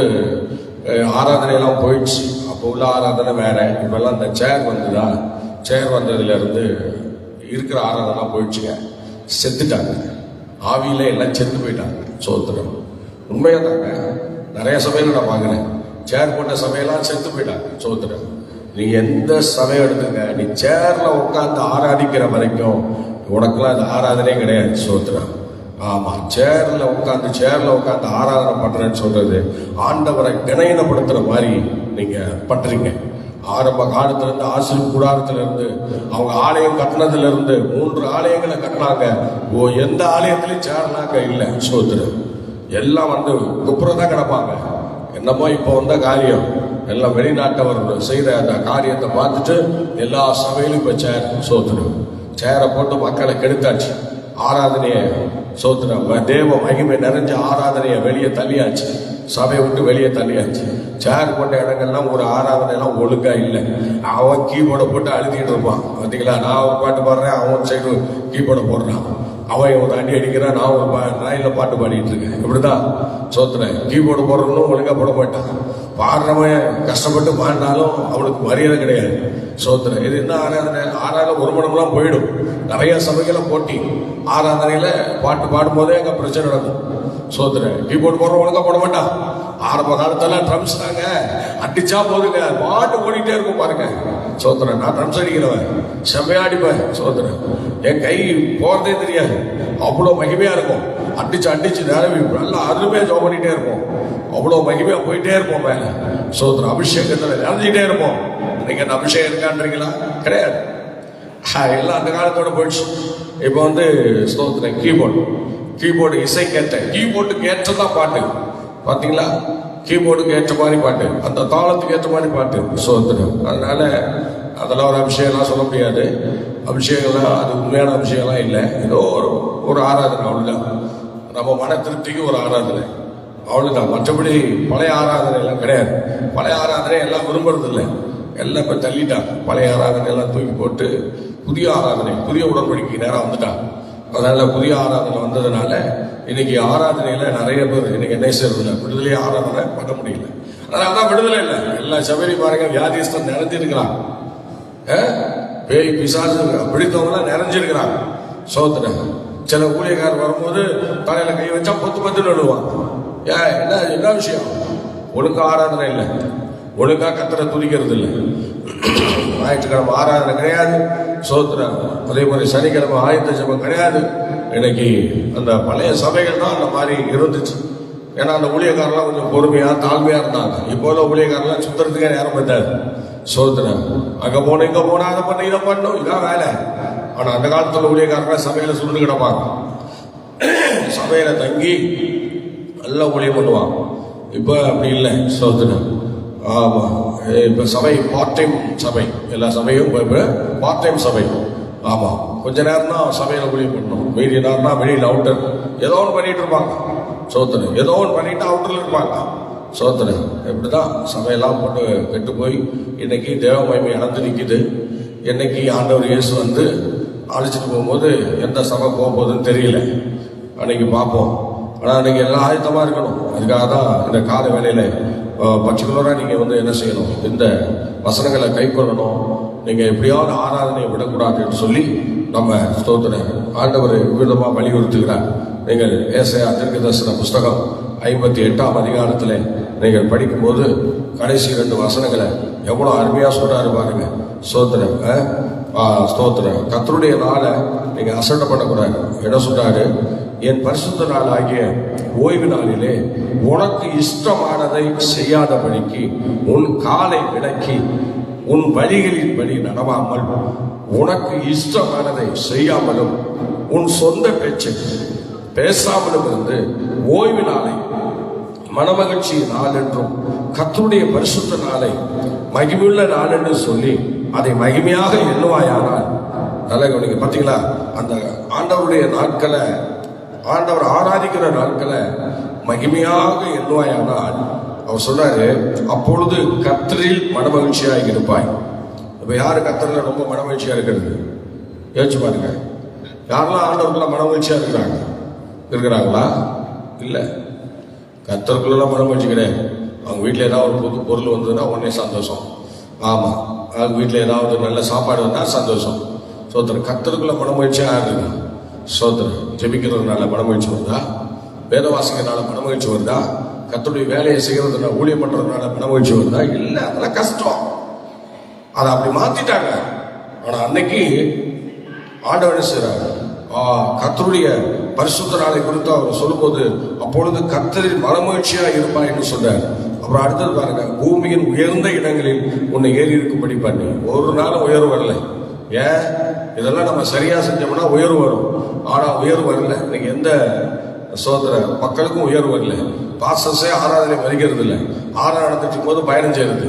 ஆராதனையெல்லாம் போயிடுச்சு. அப்போ உள்ள ஆராதனை வேற. இப்பெல்லாம் இந்த சேர் வந்துதா, சேர் வந்ததுல இருந்து இருக்கிற ஆராதனை போயிடுச்சுங்க. செத்துட்டாங்க. ஆவியில எல்லாம் செத்து போயிட்டாங்க. சோத்திரம் உண்மையா தாங்க. நிறைய சபையில நான் பார்க்குறேன், சேர் போட்ட சபையெல்லாம் செத்து போயிட்டாங்க. சோத்திரம் நீ எந்த சபையை எடுத்துங்க, நீ சேர்ல உட்காந்து ஆராதிக்கிற வரைக்கும் உனக்குலாம் இந்த ஆராதனையே கிடையாது. சோத்திரம் ஆமா, சேர்ல உட்காந்து ஆராதனை பண்றேன்னு சொல்றது ஆண்டவரை கணயனப்படுத்துற மாதிரி நீங்க பண்றீங்க. ஆரம்ப காலத்துல இருந்து ஆசிரியர் கூடாரத்துல இருந்து அவங்க ஆலயம் கட்டினதுல இருந்து 3 ஆலயங்களை கட்டினாங்க. எந்த ஆலயத்திலையும் சேர்லாங்க இல்லை. சோத்திரம் எல்லாம் குப்புறதான் கிடப்பாங்க. என்னமோ இப்போ வந்த காரியம் எல்லாம் வெளிநாட்டவர் செய்யற அந்த காரியத்தை பார்த்துட்டு எல்லா சபையிலும் இப்ப சேர். சோத்திரம் சேரை போட்டு மக்களை கெடுத்தாச்சு. ஆராதனைய சோத்திரம் தேவ மகிமை நிறைஞ்ச ஆராதனைய வெளியே தள்ளியாச்சு. சபையை விட்டு வெளியே தள்ளியாச்சு. சேர் போட்ட இடங்கள்லாம் ஒரு ஆராதனை எல்லாம் ஒழுங்கா இல்லை. அவன் கீபோர்டை போட்டு அழுதிட்டு இருப்பான். பார்த்தீங்களா, நான் ஒரு பாட்டு பாடுறேன், அவன் சைடு கீபோர்டை போடுறான். அவன் ஒரு அடி அடிக்கிறான், நான் ஒரு ரயில பாட்டு பாடிட்டு இருக்கேன். இப்படிதான் சோத்திரேன். கீபோர்டு போடுறதும் ஒழுங்கா போட மாட்டான். பாடுறவன் கஷ்டப்பட்டு பாடினாலும் அவனுக்கு மரியாதை கிடையாது. சோத்திரம் இது என்ன ஆராதனை 1 மணி நேரம் போயிடும். நிறைய சபைகளை போட்டி ஆராதனையில பாட்டு பாடும் போதே அங்க பிரச்சனை நடக்கும். சோத்திரம் கீபோர்டு போடுற ஒழுங்கா போட மாட்டான். ஆரம்ப காலத்துல ட்ரம்ஸ் தாங்க அடிச்சா போதுங்க, பாட்டு ஓடிட்டே இருக்கும் பாருங்க. சோத்திரம் நான் ட்ரம்ஸ் அடிக்கிறவன், செம்மையா அடிப்பேன். சோத்திரம் என் கை போறதே தெரியாது, அவ்வளோ மகிமையா இருக்கும். அடிச்சு நேரம் நல்லா அருமையா ஜோம் பண்ணிட்டே இருப்போம். அவ்வளோ மகிமையா போயிட்டே இருப்போம் மேல. சோத்திரம் அபிஷேகத்துல நிறைஞ்சிட்டே இருப்போம். நீங்க அந்த அபிஷேகம் இருக்கான்றீங்களா? கிடையாது. எல்லாம் அந்த காலத்தோட போயிடுச்சு. இப்போ ஸ்தோத்திரம் கீபோர்டு இசைக்கேற்ற கீபோர்டுக்கு ஏற்றதான் பாட்டு. பார்த்தீங்களா, கீபோர்டுக்கு ஏற்ற மாதிரி பாட்டு, அந்த தாளத்துக்கு ஏற்ற மாதிரி பாட்டு. சோத்திரம் அதனால அதெல்லாம் ஒரு அபிஷேகம்லாம் சொல்ல முடியாது. அபிஷேகம்லாம் அது உண்மையான அபிஷேகம்லாம் இல்லை. ஏதோ ஒரு ஆராதனை, அவ்வளோதான். நம்ம மன திருப்திக்கு ஒரு ஆராதனை, அவ்வளோதான். மற்றபடி பழைய ஆராதனை எல்லாம் கிடையாது. பழைய ஆராதனை எல்லாம் விரும்புறது இல்லை. எல்லாம் இப்போ தள்ளிட்டாங்க. பழைய ஆராதனை எல்லாம் தூக்கி போட்டு புதிய ஆராதனை, புதிய உடன்படிக்கை நேரம் வந்துட்டாங்க. அதனால புதிய ஆராதனை வந்ததுனால இன்னைக்கு ஆராதனையில நிறைய பேர் இன்னைக்கு என்ன செய்யறதில்ல, விடுதலை ஆராதனை பண்ண முடியல. அதனாலதான் விடுதலை இல்லை. எல்லா சபையிலும் பாருங்க வியாதிஸ்தம் நிறைஞ்சிருக்கிறான். பேய் பிசாசு பிடித்தவங்க நிறைஞ்சிருக்கிறாங்க. சோத்திரம் சில ஊழியக்காரர் வரும்போது தலையில கை வச்சா பொத்து நடுவான். என்ன விஷயம்? ஒழுங்கா ஆராதனை இல்லை, ஒழுங்கா கர்த்தரை துதிக்கிறது இல்லை. ஞாயிற்றுக்கிழமை ஆராதனை கிடையாது. சோத்திரம் அதே மாதிரி சனிக்கிழமை ஆயத்த ஜெபம் கிடையாது. இன்னைக்கு அந்த பழைய சபைகள் தான் அந்த மாதிரி இருந்துச்சு. ஏன்னா அந்த ஊழியக்காரெல்லாம் கொஞ்சம் பொறுமையா தாழ்மையா இருந்தாங்க. இப்போ உள்ள ஊழியக்காரெல்லாம் சுத்துறதுக்கே நேரம் பத்தாது. சோத்திரம் அங்க போன இங்க போனா அதை பண்ண இதை பண்ணும், இதான் வேலை. ஆனா அந்த காலத்துல ஊழியக்காரங்க சபையில சுருண்டு கிடப்பாங்க. சபையில தங்கி நல்லா ஊழியம் பண்ணுவாங்க. இப்ப அப்படி இல்லை. சோத்திரம் ஆமா, இப்ப சபை பார்ட் டைம் சபை. எல்லா சபையும் பார்ட் டைம் சபை. ஆமா, கொஞ்ச நேரம் தான் சபையில ஊழியம் பண்ணணும். மீதி நேரம்னா வெளியில் அவுட்டர் ஏதோ ஒன்று பண்ணிட்டு இருப்பாங்க. சோத்திரம் ஏதோ ஒன்று பண்ணிட்டு அவுட்டர்ல இருப்பாங்க. சோத்திரம் இப்படிதான் சபையெல்லாம் போட்டு கெட்டு போய் இன்னைக்கு தேவ மகிமை இழந்து நிற்குது. இன்னைக்கு ஆண்டவர் இயேசு அழைச்சிட்டு போகும்போது எந்த சபை போகும்போதுன்னு தெரியல. அன்னைக்கு பார்ப்போம். ஆனால் அன்னைக்கு எல்லாம் ஆயத்தமா இருக்கணும். அதுக்காக தான் இந்த கால வேலையில பர்டிகுலரா நீங்க என்ன செய்யணும், இந்த வசனங்களை கை கொள்ளணும். நீங்க எப்படியாவது ஆராதனையை விடக்கூடாதுன்னு சொல்லி நம்ம ஸ்தோத்திரம் ஆண்டவர் விதமா வலியுறுத்துகிறார். நீங்கள் ஏசாயா தீர்க்கதரிசன புஸ்தகம் 58ஆம் அதிகாரத்தில் நீங்கள் படிக்கும்போது கடைசி 2 வசனங்களை எவ்வளவு அருமையா சொல்றாரு பாருங்க. ஸ்தோத்திரம் ஸ்தோத்திரம் கர்த்தருடைய நாளை நீங்க அசட்டை பண்ணக்கூடாது. என்ன சொல்றாரு? என் பரிசுத்த நாள் ஆகிய ஓய்வு நாளிலே உனக்கு இஷ்டமானதை செய்யாதபடிக்கு உன் காலை விலக்கி உன் வழிகளின் படி நடவாமல் உனக்கு இஷ்டமானதை செய்யாமலும் உன் சொந்த பேச்சை பேசாமலும் இருந்து ஓய்வு நாளை மனமகிழ்ச்சி நாள் என்றும் கர்த்தருடைய பரிசுத்த நாளை மகிமையுள்ள நாள் என்று சொல்லி அதை மகிமையாக எண்ணுவாயானால், நல்ல கவனிங்க. பார்த்தீங்களா, அந்த ஆண்டவருடைய நாட்களை, ஆண்டவர் ஆராதிக்கிற நாட்களை மகிமையாக எண்ணுவாயானால் அவர் சொல்றாரு, அப்பொழுது கர்த்தரில் மனமகிழ்ச்சியாக இருப்பாய். இப்ப யாரு கர்த்தரில் ரொம்ப மனமகிழ்ச்சியா இருக்கிறது? யோசிச்சு பாருங்க. யாரெல்லாம் ஆண்டவருக்குள்ள மனமகிழ்ச்சியா இருக்கிறாங்களா? இல்ல. கர்த்தருக்குள்ள மனமகிழ்ச்சி கிடையாது. அவங்க வீட்டில் ஏதாவது ஒரு புது பொருள் வந்ததுன்னா உடனே சந்தோஷம். ஆமா, அவங்க வீட்டில் ஏதாவது நல்ல சாப்பாடு வந்தா சந்தோஷம். சோத்திரம். கர்த்தருக்குள்ள மனமகிழ்ச்சியா இருக்கு. சோத்திரம். ஜெபிக்கிறதுனால மனமகிழ்ச்சி வருதா? வேத வாசிக்கிறதுனால மனமகிழ்ச்சி வருதா? கர்த்தருடைய வேலையை செய்யறதுனால, ஊழியம் பண்றதுனால மனமகிழ்ச்சி வருதா? இல்ல. அதெல்லாம் கஷ்டம். அதை அப்படி மாத்திட்டாங்க. ஆனா அன்னைக்கு ஆண்டவர் என்ன செய்றாரு? கர்த்தருடைய பரிசுத்த நாளை குறித்து அவர் சொல்லும்போது, அப்பொழுது கர்த்தரில் மனமகிழ்ச்சியா இருப்பாய் என்று சொல்றார். அப்புறம் அடுத்தது பாருங்க, பூமியின் உயர்ந்த இடங்களில் உன்னை ஏறி இருக்கும்படி பண்ணி. ஒரு நாள் உயர்வு வரல. ஏன்? இதெல்லாம் நம்ம சரியா செஞ்சோம்னா உயர்வு வரும். ஆனா உயர்வு வரல. இன்னைக்கு எந்த சோதர மக்களுக்கும் உயர்வு வரல. பாஸ்டர்ஸே ஆராதனை வருகிறது இல்லை. ஆராதனை நடந்துட்டு போது பயணம் செய்யறது.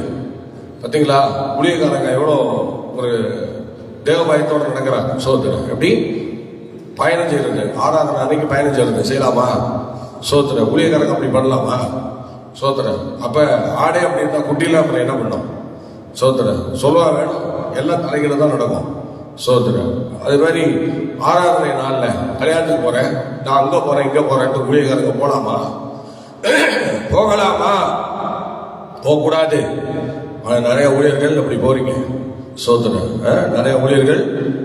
பார்த்தீங்களா, ஊழியக்காரங்க எவ்வளோ ஒரு தேவபாயத்தோட நடக்கிறாங்க. சோதர எப்படி பயணம் செய்யறது? ஆராதனை அன்னைக்கு பயணம் செய்யறது செய்யலாமா? சோதர ஊழியக்காரங்க அப்படி பண்ணலாமா? சோதர அப்ப ஆடே அப்படி இருந்தா குட்டியில அப்புறம் என்ன பண்ணும்? சோதர சொல்லுவா வேணும். எல்லாம் தலைகளை தான் நடக்கும். சோதர அது மாதிரி ஆராதனை நாள்ல கல்யாணத்துக்கு போறேன், நான் அங்க போறேன் இங்க போறேன், ஊழியக்காரங்க போலாமா? போகலாமா? போகக்கூடாது. நிறைய ஊழியர்கள் அப்படி போறீங்க. சோதனை நிறைய ஊழியர்கள்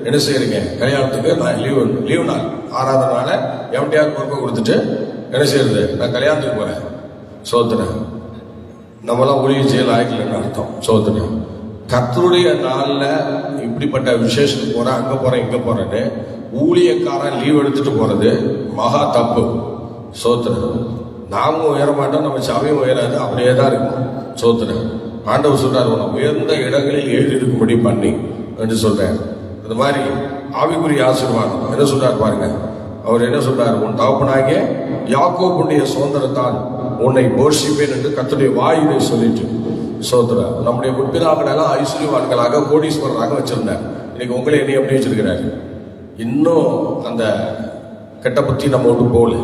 என்ன செய்யறீங்க? கல்யாணத்துக்கு நான் லீவு நாள் ஆராதனால எவன்டையாவது பொறுப்பை கொடுத்துட்டு என்ன செய்யறது? நான் கல்யாணத்துக்கு போறேன். சோதனை நம்மளாம் ஊழியம் செய்யல ஆயிக்கலன்னு அர்த்தம். சோதனை கர்த்தருடைய நாள்ல இப்படிப்பட்ட விசேஷத்துக்கு போறேன், அங்க போறேன் இங்க போறேன்னு ஊழியக்காரன் லீவ் எடுத்துட்டு போறது மகா தப்பு. சோதனை நாமும் உயர மாட்டோம், நம்ம சபையும் உயராது, அப்படியே தான் இருக்கும். சோதனை ஆண்டவர் சொல்றாரு, உயர்ந்த இடங்களில் ஏறி இருக்கும்படி பண்ணி என்று சொல்றாரு. அது மாதிரி ஆவிக்குரிய ஆசீர்வாதம் என்ன சொல்றாரு பாருங்க. அவர் என்ன சொல்றாரு? உன் தகப்பனாகிய யாக்கோபுடைய சுதந்திரத்தால் உன்னை போஷிப்பேன் என்று கர்த்தருடைய வாயிலை சொல்லிட்டு. சோதரா நம்முடைய முற்பிதாக்களெல்லாம் ஐஸ்வர்யவான்களாக கோடீஸ்வரராக வச்சிருந்தார். இன்னைக்கு உங்களை என்னை எப்படி வச்சிருக்கிறாரு? இன்னும் அந்த கெட்ட புத்தி நம்ம விட்டு போகல.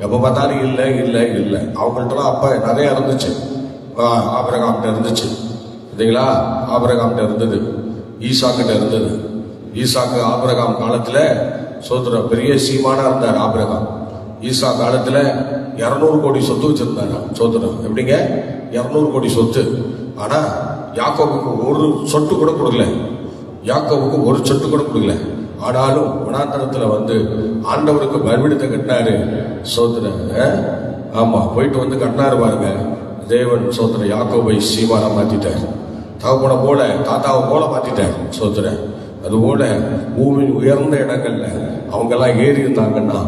எப்ப பார்த்தாலும் இல்லை இல்லை இல்லை. அவங்கள்ட்டலாம் அப்ப நிறைய இருந்துச்சு. ஆபிரகாம்கிட்ட இருந்துச்சு. சரிங்களா? ஆபிரகாம்கிட்ட இருந்தது, ஈசாக்கிட்ட இருந்தது. ஈசாக்கு ஆபிரகாம் காலத்துல சோதர பெரிய சீமானா இருந்தார். ஆபிரகாம் ஈசா காலத்துல 200 கோடி சொத்து வச்சிருந்தாரு. சோதரம் எப்படிங்க? 200 கோடி சொத்து. ஆனா யாக்கோபுக்கு ஒரு சொட்டு கூட கொடுக்கல. யாக்கோபுக்கு ஒரு சொட்டு கூட கொடுக்கல. ஆனாலும் வனாந்தரத்துல வந்து ஆண்டவருக்கு பலிபீடத்தை கட்டினாரு. சோதர ஆமா போயிட்டு வந்து கட்டினாரு பாருங்க. தேவன் சோதர யாக்கோபை சீமானா மாத்திட்டார். தகப்பனை போல தாத்தாவை போல மாத்திட்டார். சோதர அதுபோல பூமியின் உயர்ந்த இடங்கள்ல அவங்க எல்லாம் ஏறி இருந்தாங்கன்னா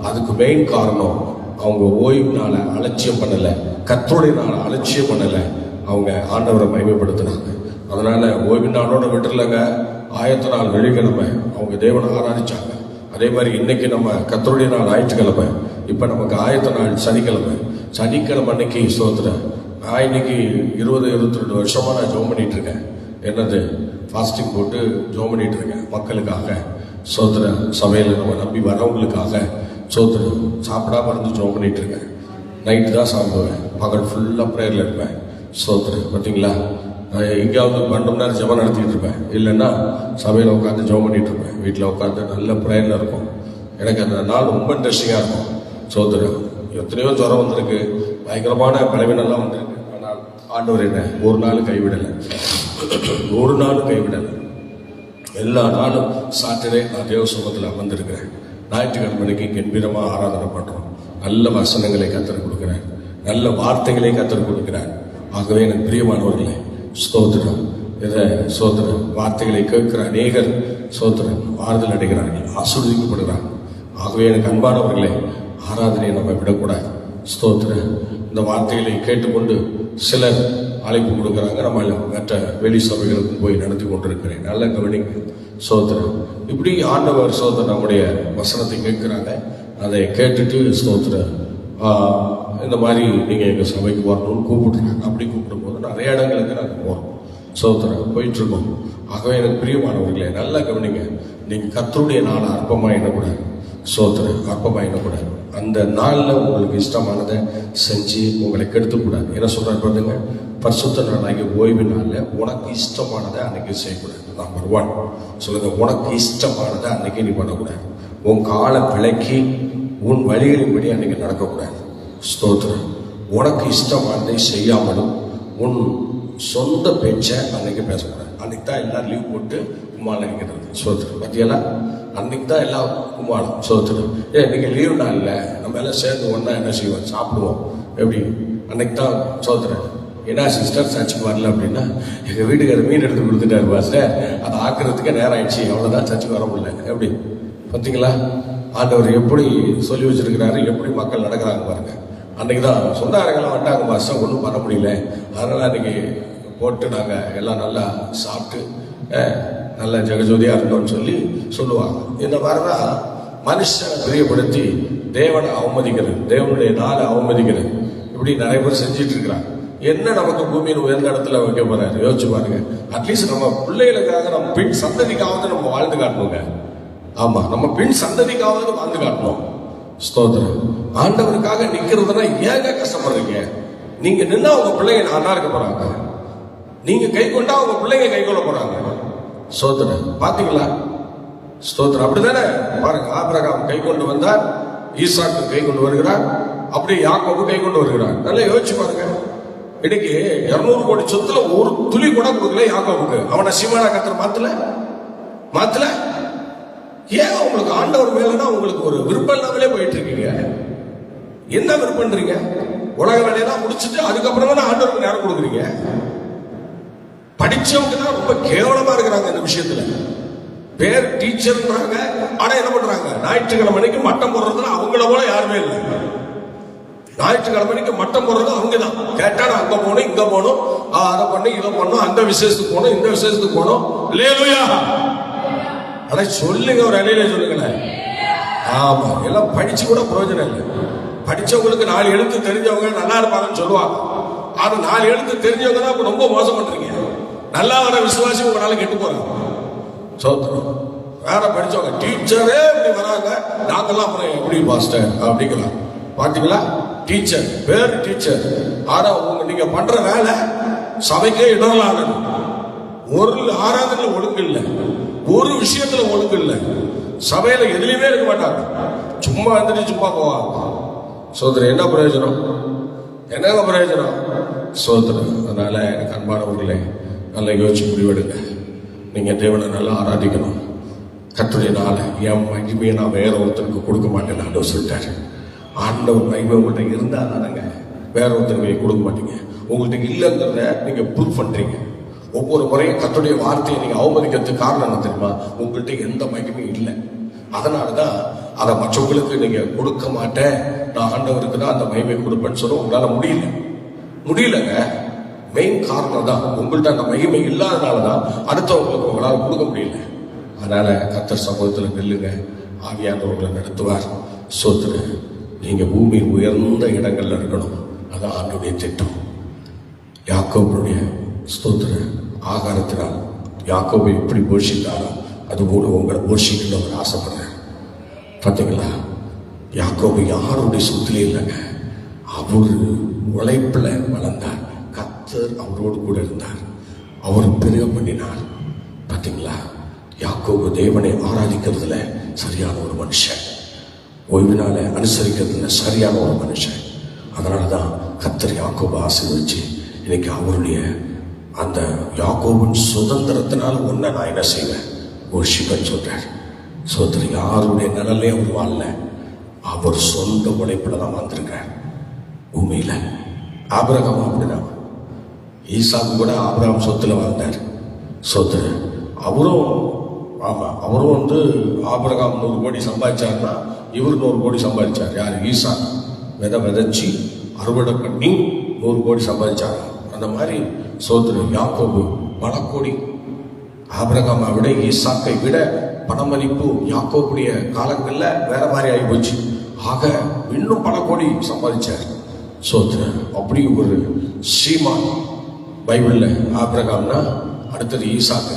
அதுக்கு மெயின் காரணம் அவங்க ஓய்வு நாள அலட்சியம் பண்ணல, கர்த்தருடைய நாள அலட்சியம் பண்ணல, அவங்க ஆண்டவரை மகிமைப்படுத்தினாங்க. அதனால ஓய்வு நாளோட விட்டுலங்க, ஆயத்த நாள் வெள்ளிக்கிழமை அவங்க தேவனை ஆராதிச்சாங்க. அதே மாதிரி இன்னைக்கு நம்ம கர்த்தருடைய நாள் ஞாயிற்றுக்கிழமை, இப்ப நமக்கு ஆயத்த நாள் சனிக்கிழமை. சனிக்கிழமை அன்னைக்கு சோதரேன். நான் இன்னைக்கு 20-22 வருஷமா நான் ஜோம் பண்ணிட்டு இருக்கேன். என்னது ஃபாஸ்டிங் போட்டு ஜோம் பண்ணிட்டு இருக்கேன் மக்களுக்காக. சோதர சபையில் நம்ம நம்பி வரவங்களுக்காக சோதர சாப்பிடாம இருந்து ஜோம் பண்ணிட்டு இருக்கேன். நைட்டு தான் சாப்பிடுவேன், பகல் ஃபுல்லாக ப்ரேயரில் இருப்பேன். சோதர பார்த்தீங்களா, எங்கேயாவது 2 மணி நேரம் ஜெபம் நடத்திட்டு இருப்பேன். இல்லைன்னா சபையில் உட்காந்து ஜோம் பண்ணிட்டு இருப்பேன். வீட்டில் உட்காந்து நல்ல ப்ரேயரில் இருக்கும். எனக்கு அந்த நாள் ரொம்ப இன்ட்ரெஸ்டிங்காக இருக்கும். சோதர எத்தனையோ ஜுரம் வந்திருக்கு, பயங்கரமான பலவீனெல்லாம் வந்திருக்கு. ஆனால் ஆண்டவர் என்ன ஒரு நாள் கைவிடலை, ஒரு நாளும் கைவிடலை. எல்லா நாளும் சாட்டர்டே நான் தேவ சமூகத்தில் வந்திருக்கிறேன். ஞாயிற்றுக்கிழமைக்கு கம்பீரமாக ஆராதனை பண்ணுறோம். நல்ல வசனங்களை கற்றுக் கொடுக்குறேன், நல்ல வார்த்தைகளை கற்றுக் கொடுக்கிறார். ஆகவே எனக்கு பிரியமானவர்களே, ஸ்தோத்திரம். இதை சோதரன் வார்த்தைகளை கேட்கிற அநேகர் சோதரன் ஆறுதல் அடைகிறார்கள், ஆசீர்வதிக்கப்படுகிறார்கள். ஆகவே எனக்கு அன்பானவர்களே, ஆராதனையை நம்ம விடக்கூடாது. ஸ்தோத்திரம். இந்த வார்த்தைகளை கேட்டுக்கொண்டு சிலர் அழைப்பு கொடுக்குறாங்க, நம்ம மற்ற வெளி சபைகளுக்கு போய் நடத்தி கொண்டிருக்கிறேன். நல்ல கவனிங்க. ஸ்தோத்திரம். இப்படி ஆண்டவர் ஸ்தோத்திரம் நம்முடைய வசனத்தை கேட்குறாங்க. அதை கேட்டுட்டு ஸ்தோத்திரம் இந்த மாதிரி நீங்கள் எங்கள் சபைக்கு வரணும்னு கூப்பிடுறாங்க. அப்படி கூப்பிடும்போது நிறைய இடங்களுக்கு நாங்கள் போகிறோம். ஸ்தோத்திரம் போயிட்டுருக்கோம். ஆகவே எனக்கு பிரியமானவர்களே, நல்லா கவனிங்க. நீங்கள் கர்த்தருடைய நாளை அற்பமாக எண்ணக்கூடாது. ஸ்தோத்திரம். அற்பமாக எண்ணக்கூடாது. அந்த நாளில் உங்களுக்கு இஷ்டமானதை செஞ்சு உங்களை கெடுத்துக்கூடாது. என்ன சொல்கிறார் பாருங்க, பரிசுத்த நாளாகிய ஓய்வு நாளில் உனக்கு இஷ்டமானதை அன்னைக்கு செய்யக்கூடாது. நம்பர் 1 சொல்லுங்க, உனக்கு இஷ்டமானதை அன்னைக்கு நீ பண்ணக்கூடாது. உன் காலை விளக்கி உன் வழிகளின்படி அன்னைக்கு நடக்கக்கூடாது. ஸ்தோத்திரம். உனக்கு இஷ்டமானதை செய்யாமலும் உன் சொந்த பேச்சை அன்னைக்கு பேசக்கூடாது. அன்னைக்கு தான் எல்லாரும் லீவ் போட்டு கும்மாளம் அடிக்கிறது. ஸ்தோத்திரம். பத்தியெல்லாம் அன்னைக்கு தான் எல்லாம் கும்மாளம். ஸ்தோத்திரம். இன்னைக்கு லீவ் நாளில் நம்ம எல்லாம் சேர்ந்து ஒன்றா என்ன செய்வோம், சாப்பிடுவோம். எப்படி அன்னைக்கு தான். ஸ்தோத்திரம். என்ன சிஸ்டர் சர்ச்சுக்கு வரல அப்படின்னா, எங்கள் வீட்டுக்கு மீன் எடுத்து கொடுத்துட்டாரு பாஸ்டர், அதை ஆக்குறதுக்கே நேரம் ஆயிடுச்சு, அவ்வளோதான் சர்ச்சுக்கு வர முடியல. எப்படி பார்த்தீங்களா, ஆண்டவர் எப்படி சொல்லி வச்சிருக்கிறாரு, எப்படி மக்கள் நடக்கிறாங்க பாருங்க. அன்னைக்கு தான் சொந்தக்காரங்களாம் வந்துட்டாங்க பாஸ்டர், ஒன்றும் பண்ண முடியல, அதனால அன்னைக்கு போட்டு நாங்கள் எல்லாம் நல்லா சாப்பிட்டு நல்லா ஜெகஜோதியாக இருந்தோம்னு சொல்லுவாங்க. இந்த மாதிரி தான் மனுஷனை பிரியப்படுத்தி தேவனை அவமதிக்கிறது, தேவனுடைய நாளை அவமதிக்கிறது. இப்படி நிறைய பேர் செஞ்சிட்டு இருக்கிறாங்க. என்ன நமக்கு பூமியின் உயர்ந்த இடத்துல வைக்க போறாரு யோசிச்சு பாருங்க. அட்லீஸ்ட் நம்ம பிள்ளைகளுக்காக, நம்ம பின் சந்ததிக்காவது நம்ம வாழ்ந்து காட்டணுங்க. ஆமா, நம்ம பின் சந்ததிக்காவது வாழ்ந்து காட்டணும். ஸ்தோத்திரம். ஆண்டவருக்காக நிக்கிறதுனா ஏங்க கஷ்டப்படுறீங்க? நீங்க நின்னா உங்க பிள்ளைங்க நல்லா இருக்க போறாங்க. நீங்க கை கொண்டா உங்க பிள்ளைங்க கை கொள்ள போறாங்க. ஸ்தோத்திரம். பாத்தீங்களா? ஸ்தோத்திரம். அப்படித்தானே பாருங்க, ஆபிரகாம் கை கொண்டு வந்தார், ஈசாக்கு கை கொண்டு வருகிறார், அப்படியே யாக்கோபு கை கொண்டு வருகிறார். நல்லா யோசிச்சு பாருங்க. இன்னைக்கு 200 கோடி சொத்துல ஒரு துளி கூட கொடுக்கல யாக்கோபுக்கு. அவனை சீமானா கத்தர் மாத்தல. ஏன் உங்களுக்கு ஆண்டவர் மேலனா உங்களுக்கு ஒரு விருப்பம் இல்லாமலே போயிட்டு இருக்கீங்க? என்ன விருப்பம்ன்றீங்க? உலக வேலையெல்லாம் முடிச்சுட்டு அதுக்கப்புறம் தான் ஆண்டவருக்கு நேரம் கொடுக்குறீங்க. படிச்சவங்க தான் ரொம்ப கேவலமா இருக்கிறாங்க இந்த விஷயத்துல. பேர் டீச்சர்ன்றாங்க, ஆனா என்ன பண்றாங்க, ஞாயிற்றுக்கிழமைக்கு மட்டம் போடுறதுல அவங்கள போல யாருமே இல்லை. ஞாயிற்றுக்கிழமைக்கு மட்டம் போடுறது அவங்க தான். கேட்டா அங்க போகணும், இங்க போகணும், அதை பண்ணு, இதை பண்ணும், அந்த விசேஷத்துக்கு போகணும், இந்த விசேஷத்துக்கு போகணும். இல்லையா? ஆனா சொல்லுங்க, ஒரு அலையில சொல்லுங்களேன். ஆமா, எல்லாம் படிச்சு கூட பிரயோஜனம் இல்லை. படிச்சவங்களுக்கு 4 எழுத்து தெரிஞ்சவங்க நல்லா இருப்பாங்கன்னு சொல்லுவாங்க. ஆனா 4 எழுத்து தெரிஞ்சவங்க தான் ரொம்ப மோசம் பண்றீங்க. நல்லா வர விசுவாசி உங்களால கெட்டு போறாங்க. சோத்திரம். வேற படிச்சவங்க டீச்சரே இப்படி வராங்க, நாங்கெல்லாம் அப்புறம் எப்படி பாஸ்டர் அப்படிங்கலாம். பாத்தீங்களா? டீச்சர், பேர் டீச்சர், ஆனா நீங்க பண்ற வேலை சபைக்கே இடரலான. ஒரு ஆராதனையில ஒழுங்கு இல்லை, ஒரு விஷயத்துல ஒழுங்கு இல்லை. சபையில எதுலையுமே இருக்க மாட்டாங்க, சும்மா வந்துட்டு சும்மா போவாங்க. சோதரன். என்ன பிரயோஜனம்? என்னங்க பிரயோஜனம்? சோதரன். அதனால எனக்கு அன்பானவர்களே, நல்லா யோசிச்சு முடிவெடுங்க. நீங்க தேவனை நல்லா ஆராதிக்கணும். கர்த்தருடைய நாளை என் மகிமையை நான் வேற ஒருத்தருக்கு கொடுக்க மாட்டேன்னு ஆண்டவர் சொல்லிட்டாரு. ஆண்டவர் மகிமை உங்கள்கிட்ட இருந்தா தானங்க வேற ஒருத்தருக்கு கொடுக்க மாட்டீங்க. உங்கள்கிட்ட இல்லைங்கிறத நீங்க ப்ரூவ் பண்றீங்க. ஒவ்வொரு முறையும் கர்த்தருடைய வார்த்தையை நீங்க அவமதிக்கிறதுக்கு காரணம் என்ன தெரியுமா? உங்கள்கிட்ட எந்த மகிமையும் இல்லை. அதனாலதான் அதை மற்றவங்களுக்கு நீங்க கொடுக்க மாட்டேன், நான் ஆண்டவருக்கு தான் அந்த மகிமை கொடுப்பேன்னு சொல்ல உங்களால முடியலங்க. மெயின் காரணம் தான் உங்கள்கிட்ட அந்த மகிமை இல்லாதனாலதான் அடுத்தவங்களுக்கு உங்களால் கொடுக்க முடியல. அதனால கர்த்தர் சமூகத்தில் நில்லுங்க, ஆவியானவர்களை நடத்துவார். சோத்திர. நீங்க பூமியின் உயர்ந்த இடங்கள்ல இருக்கணும். அதான் ஆண்டவருடைய திட்டம். யாக்கோபுடைய ஸ்தோத்திர ஆகாரத்தினால் யாக்கோபை எப்படி போஷித்தாரோ அதுபோல உங்களை போஷிக்கணும்னு அவர் ஆசைப்படுறார். பார்த்தீங்களா? யாக்கோபு யாருடைய சொத்திலே இல்லைங்க, அவரு உழைப்புல வளர்ந்தார். கர்த்தர் அவரோடு கூட இருந்தார், அவர் பெருக பண்ணினார். பார்த்தீங்களா? யாக்கோபு தேவனை ஆராதிக்கிறதுல சரியான ஒரு மனுஷன், ஓய்வினால அனுசரிக்கிறதுல சரியான ஒரு மனுஷன். அதனாலதான் கர்த்தர் யாக்கோபு ஆசீர்வதிச்சு இன்னைக்கு அவருடைய அந்த யாக்கோபின் சுதந்திரத்தினால ஒன்றை நான் என்ன செய்வேன், worshipன்னு சொல்றார். சோதரி. யாருடைய நிழலே அவர் வாழல, அவர் சொந்த உழைப்புல தான் வந்திருக்கார் பூமியில. ஆபிரகாம் அப்படிதான். ஈசாக்கு கூட ஆபிரகாம் சொத்துல வாழ்ந்தார். சோதரி. அவரும் ஆமா, அவரும் ஆபிரகாம் 100 கோடி சம்பாதிச்சாருன்னா இவர் 100 கோடி சம்பாதிச்சார். யார்? ஈசா. விதைச்சி அறுவடை பண்ணி 100 கோடி சம்பாதிச்சாங்க. அந்த மாதிரி சோதரன் யாக்கோபு பல கோடி. ஆபிரகாமை விட ஈசாக்கை விட பணமதிப்பு யாக்கோபுடைய காலங்கள்ல வேற மாதிரி ஆகி போச்சு. ஆக இன்னும் பல கோடி சம்பாதிச்சார் சோதரன். அப்படி ஒரு சீமான் பைபிள்ல. ஆபிரகாம்னா அடுத்தது ஈசாக்கு.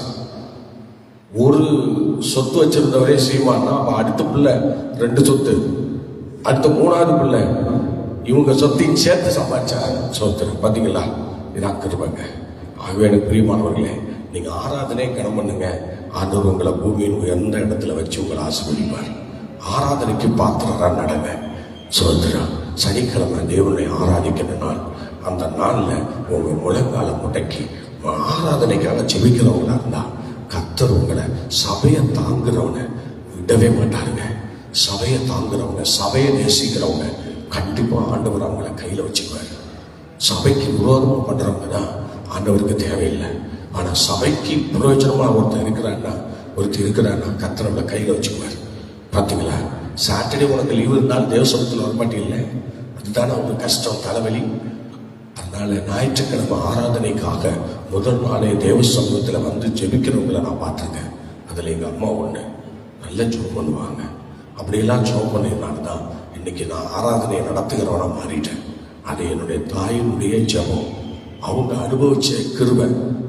ஒரு சொத்து வச்சிருந்தவரே சீமான்னா அப்ப அடுத்த பிள்ளை 2 சொத்து, அடுத்த 3வது பிள்ளை இவங்க சொத்தையும் சேர்த்து சம்பாதிச்சாங்க சோதரன். பாத்தீங்களா? இதான் கிருபைங்க. ஆகவே எனக்கு பிரியமானவர்களே, நீங்க ஆராதனை கனம் பண்ணுங்க. ஆண்டவர் உங்களை பூமியின் உயர்ந்த இடத்துல வச்சு உங்களை ஆசீர்வதிப்பார். ஆராதனைக்கு பாத்திரரா நடங்க சோதரா. சனிக்கிழமை தேவனை ஆராதிக்கிற நாள். அந்த நாள்ல உங்க முழங்கால முடக்கி ஆராதனைக்காக ஜெபிக்கிறவங்களா இருந்தா கர்த்தர் உங்களை சபையை தாங்குறவங்க விடவே மாட்டாருங்க. சபையை தாங்குறவங்க, சபையை நேசிக்கிறவங்க கண்டிப்பா ஆண்டவர் அவங்கள கையில வச்சுக்குவாரு. சபைக்கு விரோதமா பண்றவங்க தான் ஆண்டவருக்கு தேவையில்லை. ஆனா சபைக்கு பிரயோஜனமா ஒருத்தர் இருக்கிறான்னா கர்த்தர் அவங்கள கையில வச்சுக்குவாரு. பாத்தீங்களா? சாட்டர்டே உனக்கு லீவு இருந்தாலும் தேவசபத்தில் வரமாட்டீங்கல்ல, அதுதானே ஒரு கஷ்டம், தலைவலி. அதனால ஞாயிற்றுக்கிழமை ஆராதனைக்காக முதல் நாளே தேவ சமூகத்துல வந்து ஜெபிக்கிறவங்களை நான் பார்த்துருக்கேன். அதுல எங்க அம்மா ஒண்ணு நல்ல ஜோம் பண்ணுவாங்க. அப்படியெல்லாம் ஜோம் பண்ணினால்தான் இன்னைக்கு நான் ஆராதனையை நடத்துகிறவனா மாறிட்டேன். அது என்னுடைய தாயினுடைய ஜெபம். அவங்க அனுபவிச்ச கிருபை,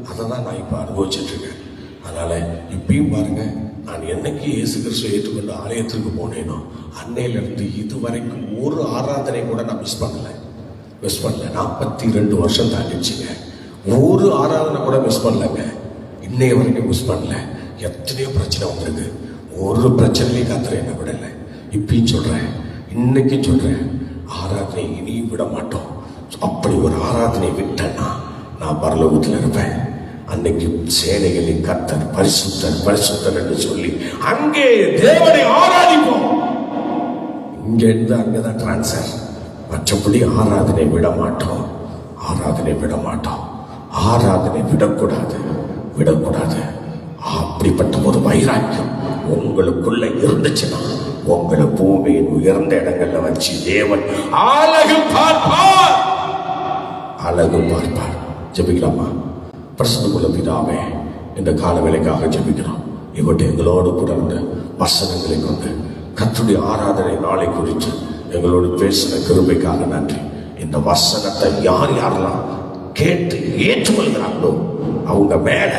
அதை தான் நான் இப்ப அனுபவிச்சுட்டு இருக்கேன். அதனால இப்பயும் பாருங்க, நான் என்னைக்கு இயேசு கிறிஸ்துவை ஏற்றுக்கொண்டு ஆலயத்திற்கு போனேனோ அன்னையிலிருந்து இதுவரைக்கும் ஒரு ஆராதனை கூட நான் மிஸ் பண்ணல. 42 வருஷம் தாண்டிடுச்சுங்க. ஒரு ஆராதனை கூட மிஸ் பண்ணலங்க. இன்னைய வரைக்கும் மிஸ் பண்ணல. எத்தனையோ பிரச்சனை வந்திருக்கு, ஒரு பிரச்சனையும் கர்த்தர் என்ன விடலை. இப்பயும் சொல்றேன், இன்னைக்கும் சொல்றேன், ஆராதனை இனியும் விட மாட்டோம். அப்படி ஒரு ஆராதனை விட்டேன்னா நான் பரலோகத்தில் இருப்பேன். அன்னைக்கு சேனைகளின் கர்த்தர் பரிசுத்தர் பரிசுத்தர் என்று சொல்லி அங்கே தேவனை ஆராதிப்போம். இங்க இருந்து அங்கதான் டிரான்ஸ்ஃபர். மற்றபடி ஆராதனை விட மாட்டோம். ஆராதனை விட மாட்டோம். ஆராதனை விடக்கூடாது. அப்படிப்பட்ட ஒரு வைராக்கியம் உங்களுக்குள்ள இருந்துச்சுன்னா உங்களை பூமியின் உயர்ந்த இடங்கள்ல வச்சு தேவன் அழகு பார்ப்பார். ஜெபிக்கலாமா? பிரசன்னமுள்ள பிதாவே, இந்த கால வேலைக்காக ஜெபிக்கிறோம். இவற்றை எங்களோடு கூட இருந்த வசனங்களை கொண்டு கர்த்தருடைய ஆராதனை நாளை குறித்து எங்களோடு பேசின கிருபைக்காக நன்றி. இந்த வசனத்தை யாரெல்லாம் கேட்டு ஏற்றுக்கொள்கிறார்களோ அவங்க மேல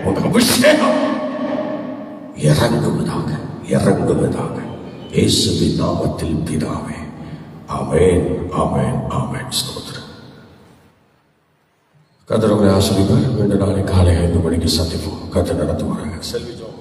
உங்க அபிஷேகம் இறங்குவதாக இயேசுவின் நாமத்தில் பிதாவே. ஆமென், ஆமென், ஆமென். ஸ்தோத்திரம். கர்த்தர் உங்களை ஆசீர்வதிப்பார். மீண்டும் நாளை காலை 5 மணிக்கு சந்திப்போம். கர்த்தர் நடத்துவாங்க. செல்வி ஜோம்.